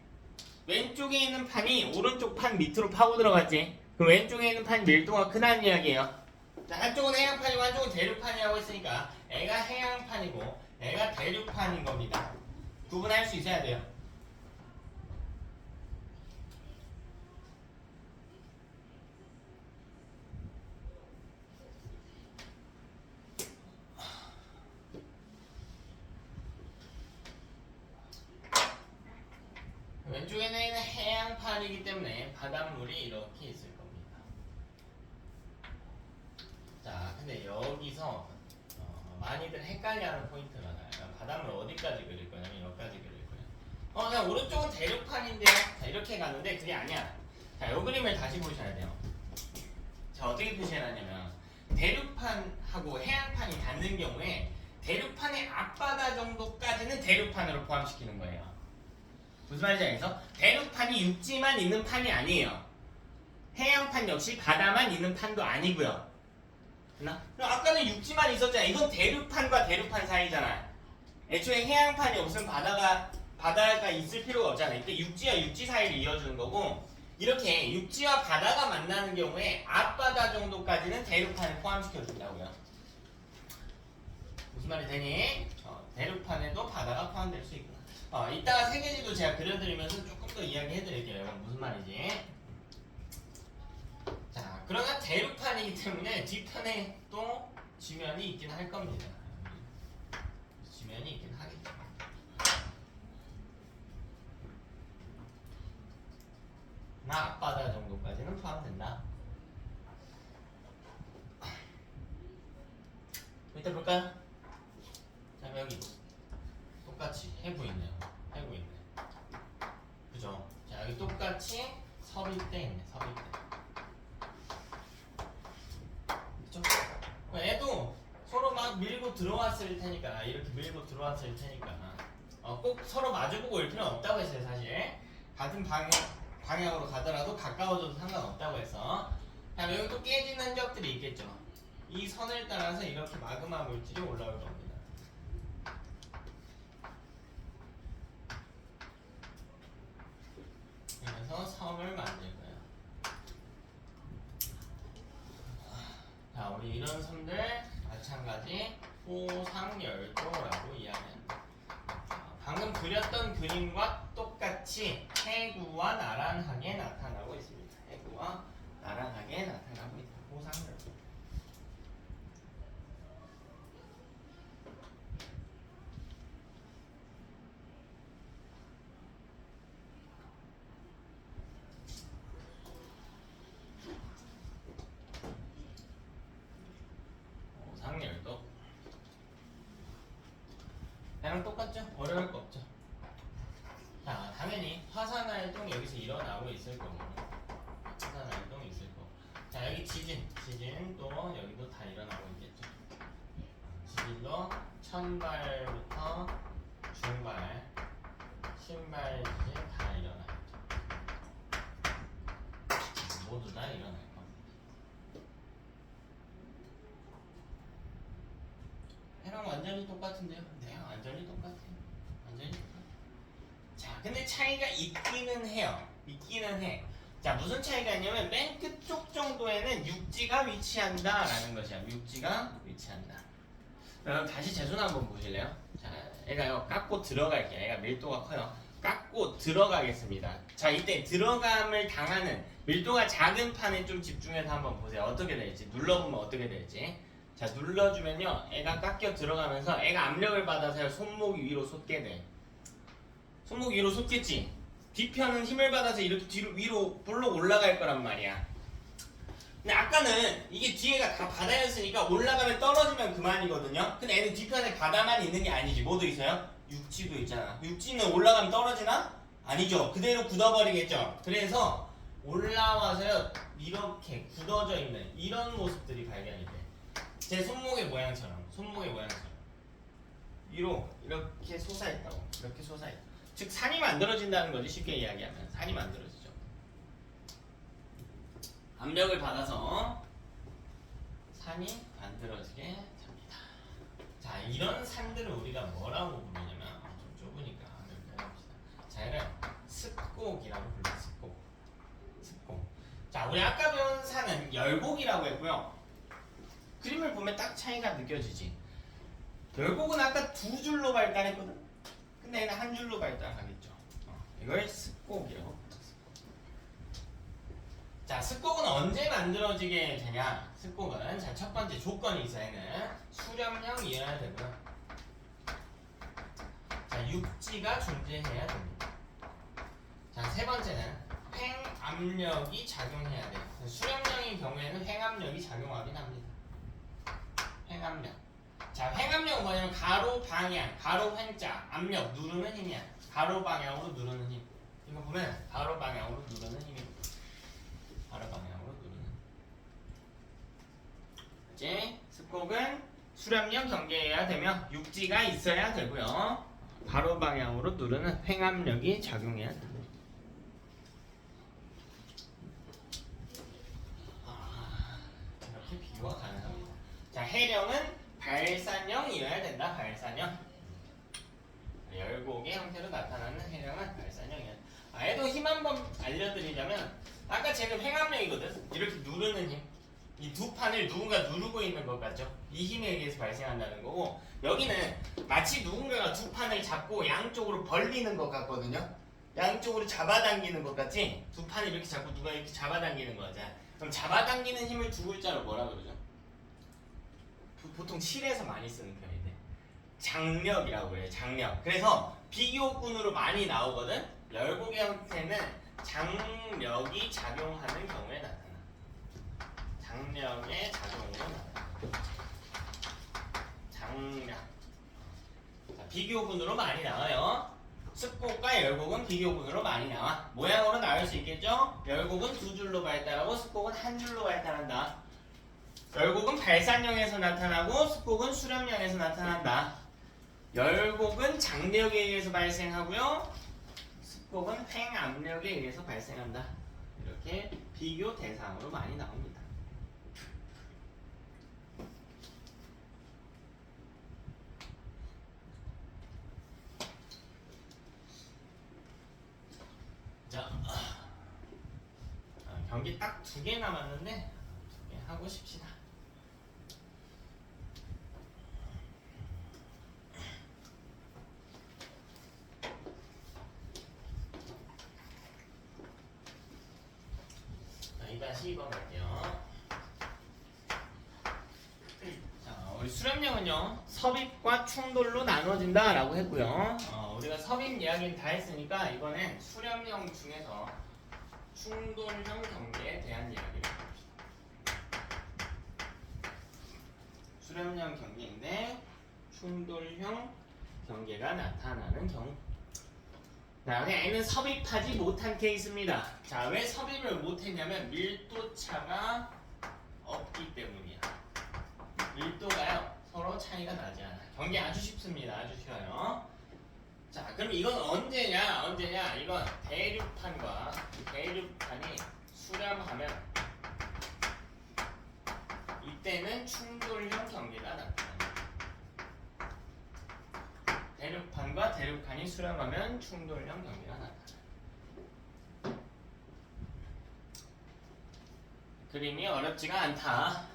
왼쪽에 있는 판이 오른쪽 판 밑으로 파고 들어갔지. 그럼 왼쪽에 있는 판 밀도가 크다는 이야기예요. 자, 한쪽은 해양판이고 한쪽은 대륙판이라고 했으니까 애가 해양판이고 애가 대륙판인 겁니다. 구분할 수 있어야 돼요. 왼쪽에는 해양판이기 때문에 바닷물이 이렇게 있을 겁니다. 자, 근데 여기서 많이들 헷갈려하는 포인트가 나요. 바닷물 어디까지 그릴 거냐면 여기까지 그릴 거예요. 그냥 오른쪽은 대륙판인데요. 자, 이렇게 가는데 그게 아니야. 자, 이 그림을 다시 보셔야 돼요. 자, 어떻게 표시해놨냐면 대륙판하고 해양판이 닿는 경우에 대륙판의 앞바다 정도까지는 대륙판으로 포함시키는 거예요. 무슨 말인지 알겠어? 대륙판이 육지만 있는 판이 아니에요. 해양판 역시 바다만 있는 판도 아니고요. 됐나? 그럼 아까는 육지만 있었잖아. 이건 대륙판과 대륙판 사이잖아. 애초에 해양판이 없으면 바다가 있을 필요가 없잖아. 그러니까 육지와 육지 사이를 이어주는 거고, 이렇게 육지와 바다가 만나는 경우에 앞바다 정도까지는 대륙판에 포함시켜준다고요. 무슨 말이 되니? 대륙판에도 바다가 포함될 수 있구나. 이따가 세계지도 제가 그려드리면서 조금 더 이야기해드릴게요. 이건 무슨 말이지? 자, 그러나 대륙판이기 때문에 뒤편에 또 지면이 있긴 할 겁니다. 지면이 있긴 하겠죠. 나 앞바다 정도까지는 포함된다. 이따 볼까요? 자, 여기 똑같이 해부 있네요. 해부 있네. 그죠? 자, 여기 똑같이 서리대 있네. 서리대. 그죠? 애도 서로 막 밀고 들어왔을 테니까, 이렇게 밀고 들어왔을 테니까 꼭 서로 마주보고 올 필요는 없다고 했어요. 사실 같은 방향으로 가더라도 가까워져도 상관없다고 해서. 자, 여기 또 깨진 흔적들이 있겠죠. 이 선을 따라서 이렇게 마그마 물질이 올라올 겁니다. 그래서 섬을 만들 거예요. 자, 우리 이런 섬들 마찬가지 호상열도라고 이야기합니다. 방금 그렸던 그림과 똑같이 해구와 나란하게 나타나고 있습니다. 해구와 나란하게 나타나고 있다. 호상열도. 호상열도. 얘랑 똑같죠? 어려울 거 없죠? 자, 당연히 화산활동 여기서 일어나고 있을 거고, 화산활동 있을 거고. 자, 여기 지진도 여기도 다 일어나고 있겠죠. 지진도 천발부터 중발, 신발 지진 다 일어나겠죠. 모두 다 일어날 겁니다. 해랑 완전히 똑같은데요? 네, 완전히 똑같아요. 완전히 똑같아요. 자, 근데 차이가 있기는 해요. 있기는 해. 자, 무슨 차이가 있냐면 맨 끝쪽 정도에는 육지가 위치한다라는 것이야. 육지가 위치한다. 그럼 다시 제 손 한번 보실래요? 자, 애가요 깎고 들어갈게요. 애가 밀도가 커요. 깎고 들어가겠습니다. 자, 이때 들어감을 당하는 밀도가 작은 판에 좀 집중해서 한번 보세요. 어떻게 될지. 눌러보면 어떻게 될지. 자, 눌러주면요 애가 깎여 들어가면서 애가 압력을 받아서 손목이 위로 솟게 돼. 손목이 위로 솟겠지. 뒤편은 힘을 받아서 이렇게 뒤로 위로 볼록 올라갈 거란 말이야. 근데 아까는 이게 뒤에가 다 바다였으니까 올라가면 떨어지면 그만이거든요. 근데 애는 뒤편에 바다만 있는 게 아니지. 뭐도 있어요? 육지도 있잖아. 육지는 올라가면 떨어지나? 아니죠. 그대로 굳어버리겠죠. 그래서 올라와서요 이렇게 굳어져 있는 이런 모습들이 발견이 돼. 제 손목의 모양처럼 위로 이렇게 솟아있다고. 이렇게 솟아있다. 즉 산이 만들어진다는 거지. 쉽게 이야기하면 산이 만들어지죠. 압력을 받아서 산이 만들어지게 됩니다. 자, 이런 산들을 우리가 뭐라고 부르냐면 좀 좁으니까 이렇게 해봅시다. 자, 얘를 습곡이라고 불러요. 습곡. 자, 우리 아까 배운 산은 열곡이라고 했고요. 그림을 보면 딱 차이가 느껴지지. 결국은 아까 두 줄로 발달했거든. 근데 얘는 한 줄로 발달하겠죠. 이걸 습곡이라고 불렀어. 자, 습곡은 언제 만들어지게 되냐? 습곡은 자, 첫 번째 조건이 있어. 얘는 수렴형이어야 되고요. 자, 육지가 존재해야 됩니다. 자, 세 번째는 횡압력이 작용해야 돼. 수렴형인 경우에는 횡압력이 작용하긴 합니다. 횡압력. 자, 횡압력은 뭐냐면 가로 방향, 가로 횡자, 압력, 누르는 힘이야. 가로 방향으로 누르는 힘. 이거 보면 가로 방향으로 누르는 힘입니다. 가로 방향으로 누르는. 이제 습곡은 수렴형 경계해야 되며 육지가 있어야 되고요. 가로 방향으로 누르는 횡압력이 작용해야 됩니다. 이렇게 비교가 가능합니다. 자, 해령은 발산형이어야 된다. 발산형. 열곡의 형태로 나타나는 해령은 발산형이야. 얘도 힘 한번 알려드리자면 아까 쟤는 횡압력이거든. 이렇게 누르는 힘. 이 두 판을 누군가 누르고 있는 것 같죠? 이 힘에 의해서 발생한다는 거고, 여기는 마치 누군가가 두 판을 잡고 양쪽으로 벌리는 것 같거든요. 양쪽으로 잡아당기는 것 같지? 두 판을 이렇게 잡고 누가 이렇게 잡아당기는 거죠. 그럼 잡아당기는 힘을 두 글자로 뭐라 그러죠? 보통 실에서 많이 쓰는 표현인데 장력이라고 그래요. 장력. 그래서 비교군으로 많이 나오거든. 열곡의 형태는 장력이 작용하는 경우에 나타나. 장력의 작용으로 나타나. 장력. 자, 비교군으로 많이 나와요. 습곡과 열곡은 비교군으로 많이 나와. 모양으로 나올 수 있겠죠? 열곡은 두 줄로 발달하고 습곡은 한 줄로 발달한다. 열곡은 발산형에서 나타나고 습곡은 수렴형에서 나타난다. 열곡은 장력에 의해서 발생하고요. 습곡은 횡압력에 의해서 발생한다. 이렇게 비교 대상으로 많이 나옵니다. 자, 경기 딱 2개 남았는데 2개 하고 싶시다. 다시 2번 갈게요. 자, 우리 수렴형은요 섭입과 충돌로 나눠진다 라고 했고요. 우리가 섭입 이야기는 다 했으니까 이번엔 수렴형 중에서 충돌형 경계에 대한 이야기를 해봅시다. 수렴형 경계인데 충돌형 경계가 나타나는 경우. 자, 얘는 섭입하지 못한 케이스입니다. 자, 왜 섭입을 못했냐면 밀도차가 없기 때문이야. 밀도가요 서로 차이가 나지 않아. 경계 아주 쉽습니다. 아주 쉬워요. 자, 그럼 이건 언제냐? 이건 대륙판과 대륙판이 수렴하면 이때는 충돌형 경계가 나타납니다. 대륙판과 대륙판이 수렴하면 충돌형 경계가 나타나. 그림이 어렵지가 않다.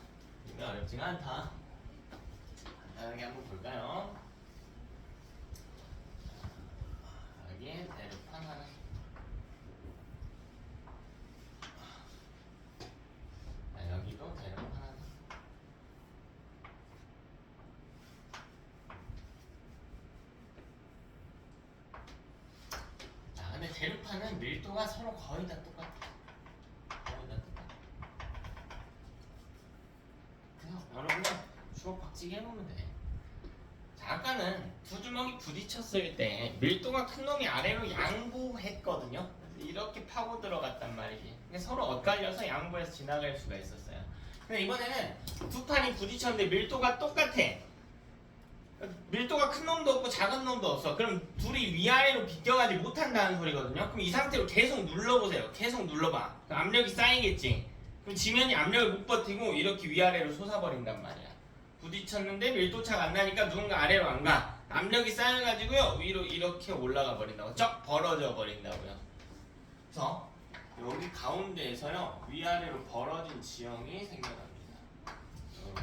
간단하게 한번 볼까요? 여기 대륙판 하나. 여기도 대륙판 하나. 근데 대륙판은 밀도가 서로 거의 다 똑같아. 그래서 여러분은 주먹 박치기 해보면 돼. 자, 아까는 두 주먹이 부딪혔을 때 밀도가 큰 놈이 아래로 양보했거든요. 이렇게 파고 들어갔단 말이지. 근데 서로 엇갈려서 양보해서 지나갈 수가 있었어요. 근데 이번에는 두 판이 부딪혔는데 밀도가 똑같아. 밀도가 큰 놈도 없고 작은 놈도 없어. 그럼 둘이 위아래로 비껴가지 못한다는 소리거든요. 그럼 이 상태로 계속 눌러보세요. 계속 눌러봐. 그럼 압력이 쌓이겠지. 그럼 지면이 압력을 못 버티고 이렇게 위아래로 솟아버린단 말이야. 부딪혔는데 밀도차가 안 나니까 누군가 아래로 안 가. 압력이 쌓여가지고요 위로 이렇게 올라가 버린다고. 쩍 벌어져 버린다고요. 그래서 여기 가운데에서요 위아래로 벌어진 지형이 생겨납니다. 이렇게.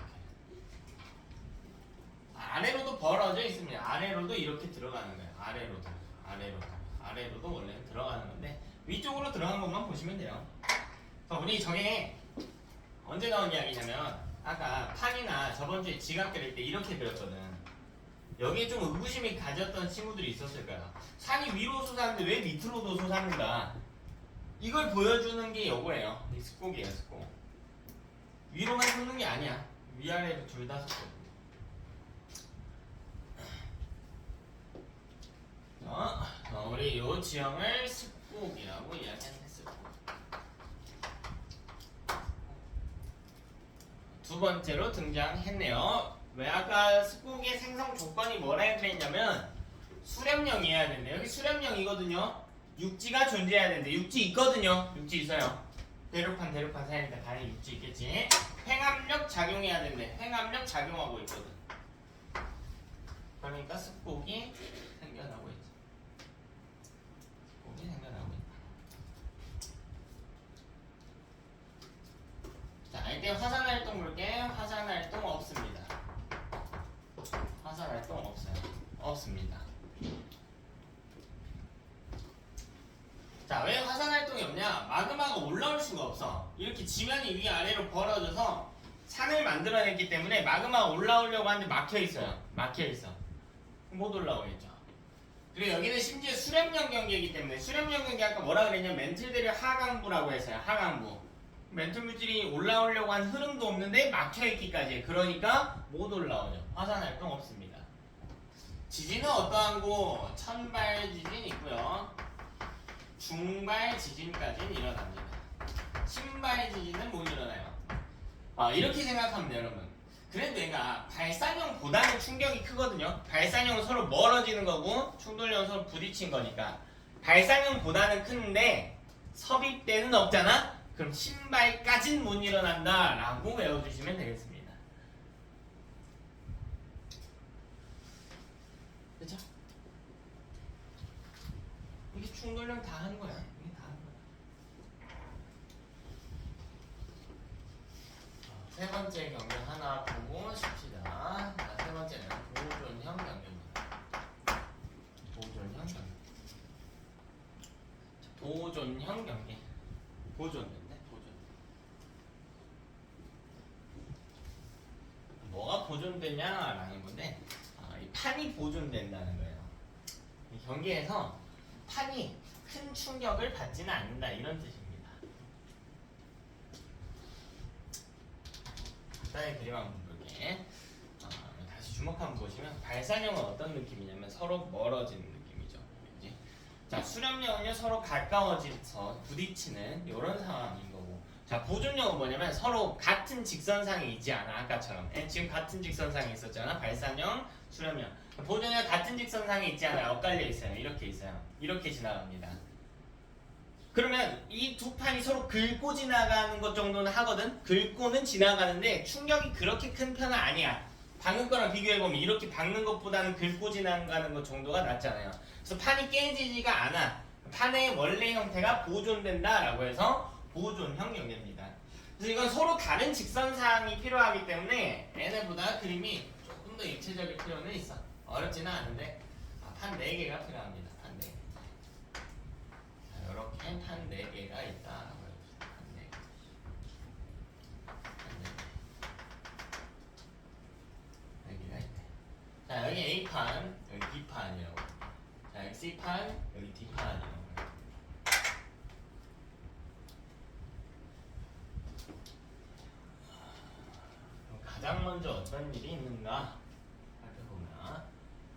아래로도 벌어져 있습니다. 아래로도 이렇게 들어가는 거예요. 아래로도 원래는 들어가는 건데 위쪽으로 들어간 것만 보시면 돼요. 우리 저게 언제 나온 이야기냐면 아까 판이나 저번주에 지각 그릴 때 이렇게 그렸거든. 여기에 좀 의구심이 가졌던 친구들이 있었을 거야. 산이 위로 솟았는데 왜 밑으로도 솟았는가? 이걸 보여주는 게 요거예요. 이 스곡이에요, 스곡. 위로만 솟는 게 아니야. 위아래로 둘 다 솟거든. 우리 요 지형을 스곡이라고 이야기하는 스곡. 두 번째로 등장했네요. 왜 아까 스곡의 생성 조건이 뭐라 했냐면 수렴령이어야 된대. 여기 수렴령이거든요. 육지가 존재해야 되는데 육지 있거든요. 육지 있어요. 대륙판 사이니까 당연히 육지 있겠지. 횡압력 작용해야 되는데 횡압력 작용하고 있거든. 그러니까 습곡이 생겨나고 있지. 습곡이 생겨나고 있다. 자, 이때 화산활동 볼게. 화산활동 없습니다. 화산활동 없어요. 없습니다. 자, 왜 화산활동이 없냐? 마그마가 올라올 수가 없어. 이렇게 지면이 위아래로 벌어져서 산을 만들어냈기 때문에 마그마가 올라오려고 하는데 막혀있어요. 막혀있어. 못 올라오겠죠. 그리고 여기는 심지어 수렴령 경계이기 때문에 수렴령 경계 아까 뭐라 그랬냐면 멘틀대류 하강부라고 했어요. 하강부. 멘틀 물질이 올라오려고 한 흐름도 없는데 막혀있기까지. 그러니까 못 올라오죠. 화산활동 없습니다. 지진은 어떠한 곳? 천발 지진 있고요. 중발 지진까지는 일어납니다. 신발 지진은 못 일어나요. 이렇게 생각하면 돼요, 여러분. 그래도 얘가 발산형보다는 충격이 크거든요. 발산형은 서로 멀어지는 거고 충돌형은 서로 부딪힌 거니까 발산형보다는 큰데 섭입대는 없잖아? 그럼 신발까진 못 일어난다 라고 외워주시면 되겠습니다. 그쵸? 이게 충돌형 다 하는 거야. 이게 다 하는 거야. 세 번째 경계 하나 보고 쉽시다. 자, 세 번째는 보존형 경계입니다. 보존형 경계. 보존형 경계. 보존인데 보존. 뭐가 보존되냐라는 건데 이 판이 보존된다는 거예요. 이 경계에서 판이 큰 충격을 받지는 않는다 이런 뜻입니다. 간단히 그림 한번 볼게. 다시 주목 한번 보시면 발산형은 어떤 느낌이냐면 서로 멀어지는 느낌이죠. 그치? 자, 수렴형은요 서로 가까워져서 부딪히는 이런 상황인 거고. 자, 보존형은 뭐냐면 서로 같은 직선상에 있지 않아. 아까처럼 지금 같은 직선상에 있었잖아. 발산형, 수렴형. 보존형 같은 직선상에 있지 않아요. 엇갈려 있어요. 이렇게 있어요. 이렇게 지나갑니다. 그러면 이 두 판이 서로 긁고 지나가는 것 정도는 하거든. 긁고는 지나가는데 충격이 그렇게 큰 편은 아니야. 방금 거랑 비교해보면 이렇게 박는 것보다는 긁고 지나가는 것 정도가 낫잖아요. 그래서 판이 깨지지가 않아. 판의 원래 형태가 보존된다라고 해서 보존형 경계입니다. 그래서 이건 서로 다른 직선상이 필요하기 때문에 얘네보다 그림이 조금 더 입체적일 필요는 있어. 어렵지는 않은데 판 4개가 필요합니다. 판 4개. 자, 이렇게 판 4개가 있다라고 해봅시다. 판 4개. 판 4개가 있네. 자, 여기 A판, 여기 B판이라고. 자, 여기 C판, 여기 D판이라고. 가장 먼저 어떤 일이 있는가 살펴보면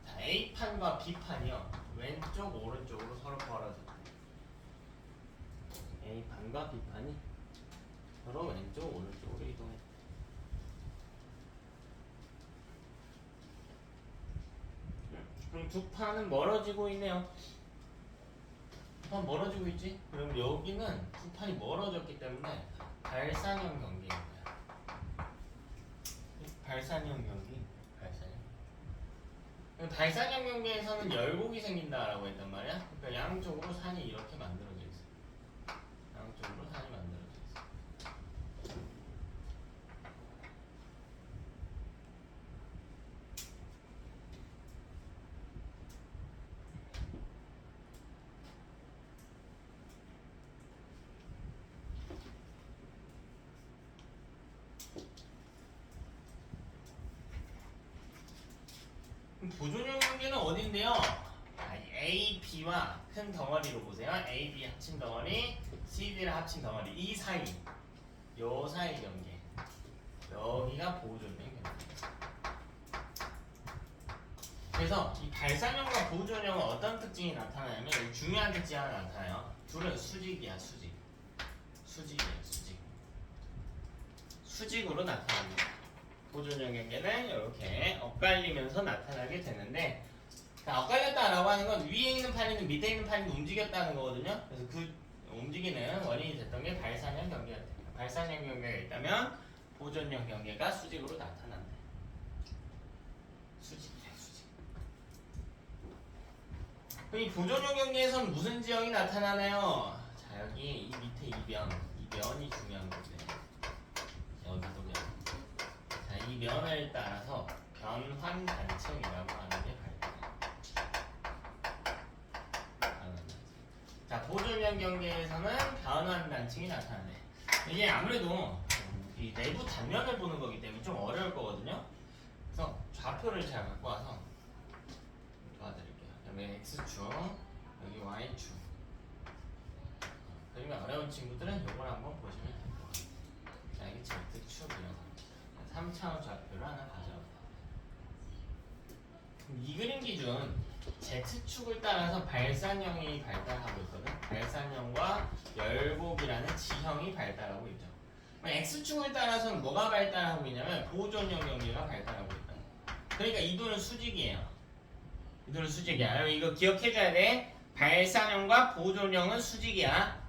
자, A판과 B판이요 왼쪽 오른쪽으로 서로 벌어집니다. A판과 B판이 서로 왼쪽 오른쪽으로 이동해. 그럼 두 판은 멀어지고 있네요. 두 판 멀어지고 있지? 그럼 여기는 두 판이 멀어졌기 때문에 발산형 경계입니다. 발산형 경계, 발산형 경계에서는 열곡이 생긴다라고 했단 말이야. 그러니까 양쪽으로 산이 이렇게 만들어져 있어. 양쪽으로 산이 만들어져 있어. 보존형 경계는 어딘데요? A, B와 큰 덩어리로 보세요. A, B 합친 덩어리, C, D를 합친 덩어리. 이 사이, 요 사이 경계. 여기가 보존형 경계. 그래서 이 발산형과 보존형은 어떤 특징이 나타나냐면 중요한 특징이 하나 나타나요. 둘은 수직이야, 수직. 수직이야, 수직. 수직으로 나타납니다. 보존형 경계는 이렇게 엇갈리면서 나타나게 되는데, 자, 엇갈렸다라고 하는 건 위에 있는 판이든 밑에 있는 판이든 움직였다는 거거든요. 그래서 그 움직이는 원인이 됐던 게 발산형 경계가 돼요. 발산형 경계가 있다면 보존형 경계가 수직으로 나타난다. 수직이야, 수직. 그럼 이 보존형 경계에서는 무슨 지형이 나타나나요? 자, 여기 이 밑에 이 면이 중요한 건데, 여기도 면. 자, 이 면을 따라서 변환 단층이라고 하는 게 자, 보존형 경계에서는 변환 단층이 나타나네. 이게 아무래도 이 내부 단면을 보는 거기 때문에 좀 어려울 거거든요. 그래서 좌표를 잘 갖고 와서 도와드릴게요. 여기 X축, 여기 Y축. 그러면 어려운 친구들은 이걸 한번 보시면 될 것 같아요. 자, 이게 Z축이라고 3차원 좌표를 하나 가져옵니다. 이 그림 기준 Z축을 따라서 발산형이 발달하고 있거든. 발산형과 열곡이라는 지형이 발달하고 있죠. X축을 따라서는 뭐가 발달하고 있냐면 보존형 경계가 발달하고 있다. 그러니까 이 도는 수직이에요. 이 도는 수직이야. 이거 기억해줘야 돼. 발산형과 보존형은 수직이야.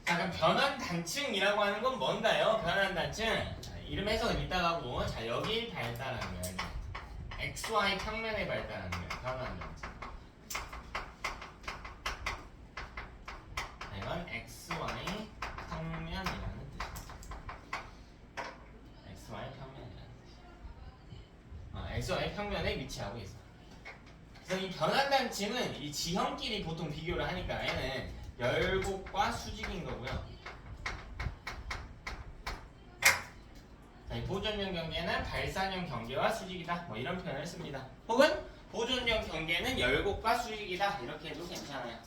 자, 그럼 변환 단층이라고 하는 건 뭔가요? 변환 단층. 자, 이름 해석은 이따가 하고, 자, 여기 발달하는 거야. 여기. XY 평면에 발달하는 거야. 변환 단층. 이건 XY 평면이라는 뜻이야. XY 평면이라는 뜻이야. XY 평면에 위치하고 있어. 그래서 이 변환 단층은 이 지형끼리 보통 비교를 하니까 얘는 열곡과 수직인 거고요. 자, 이 보존형 경계는 발산형 경계와 수직이다. 뭐 이런 표현을 씁니다. 혹은 보존형 경계는 열곡과 수직이다. 이렇게 해도 괜찮아요.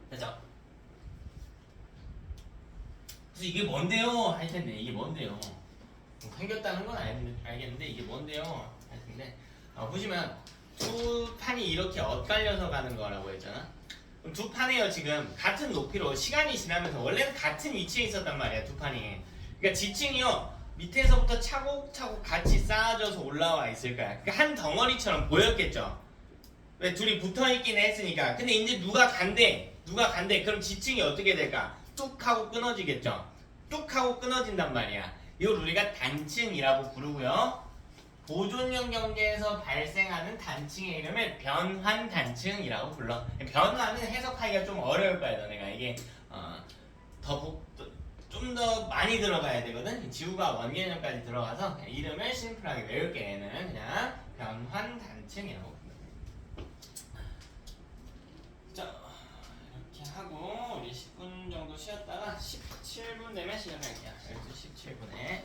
됐죠? 그래서 이게 뭔데요? 할 텐데 이게 뭔데요? 뭐 생겼다는 건 알겠는데 이게 뭔데요? 할 텐데 보시면 두 판이 이렇게 엇갈려서 가는 거라고 했잖아. 그럼 두 판이요 지금 같은 높이로 시간이 지나면서 원래는 같은 위치에 있었단 말이야 두 판이. 그러니까 지층이요 밑에서부터 차곡차곡 같이 쌓아져서 올라와 있을 거야. 그러니까 한 덩어리처럼 보였겠죠. 왜 둘이 붙어있긴 했으니까. 근데 이제 누가 간대. 그럼 지층이 어떻게 될까? 뚝 하고 끊어지겠죠. 뚝 하고 끊어진단 말이야. 이걸 우리가 단층이라고 부르고요. 보존형 경계에서 발생하는 단층의 이름을 변환 단층이라고 불러. 변환은 해석하기가 좀 어려울 거야, 너네가. 이게 좀 더 많이 들어가야 되거든. 지우가 원개념까지 들어가서 이름을 심플하게 외울게. 얘는 그냥 변환 단층이라고 불러. 자, 이렇게 하고 우리 10분 정도 쉬었다가 17분 되면 시작할게요. 12시 17분에.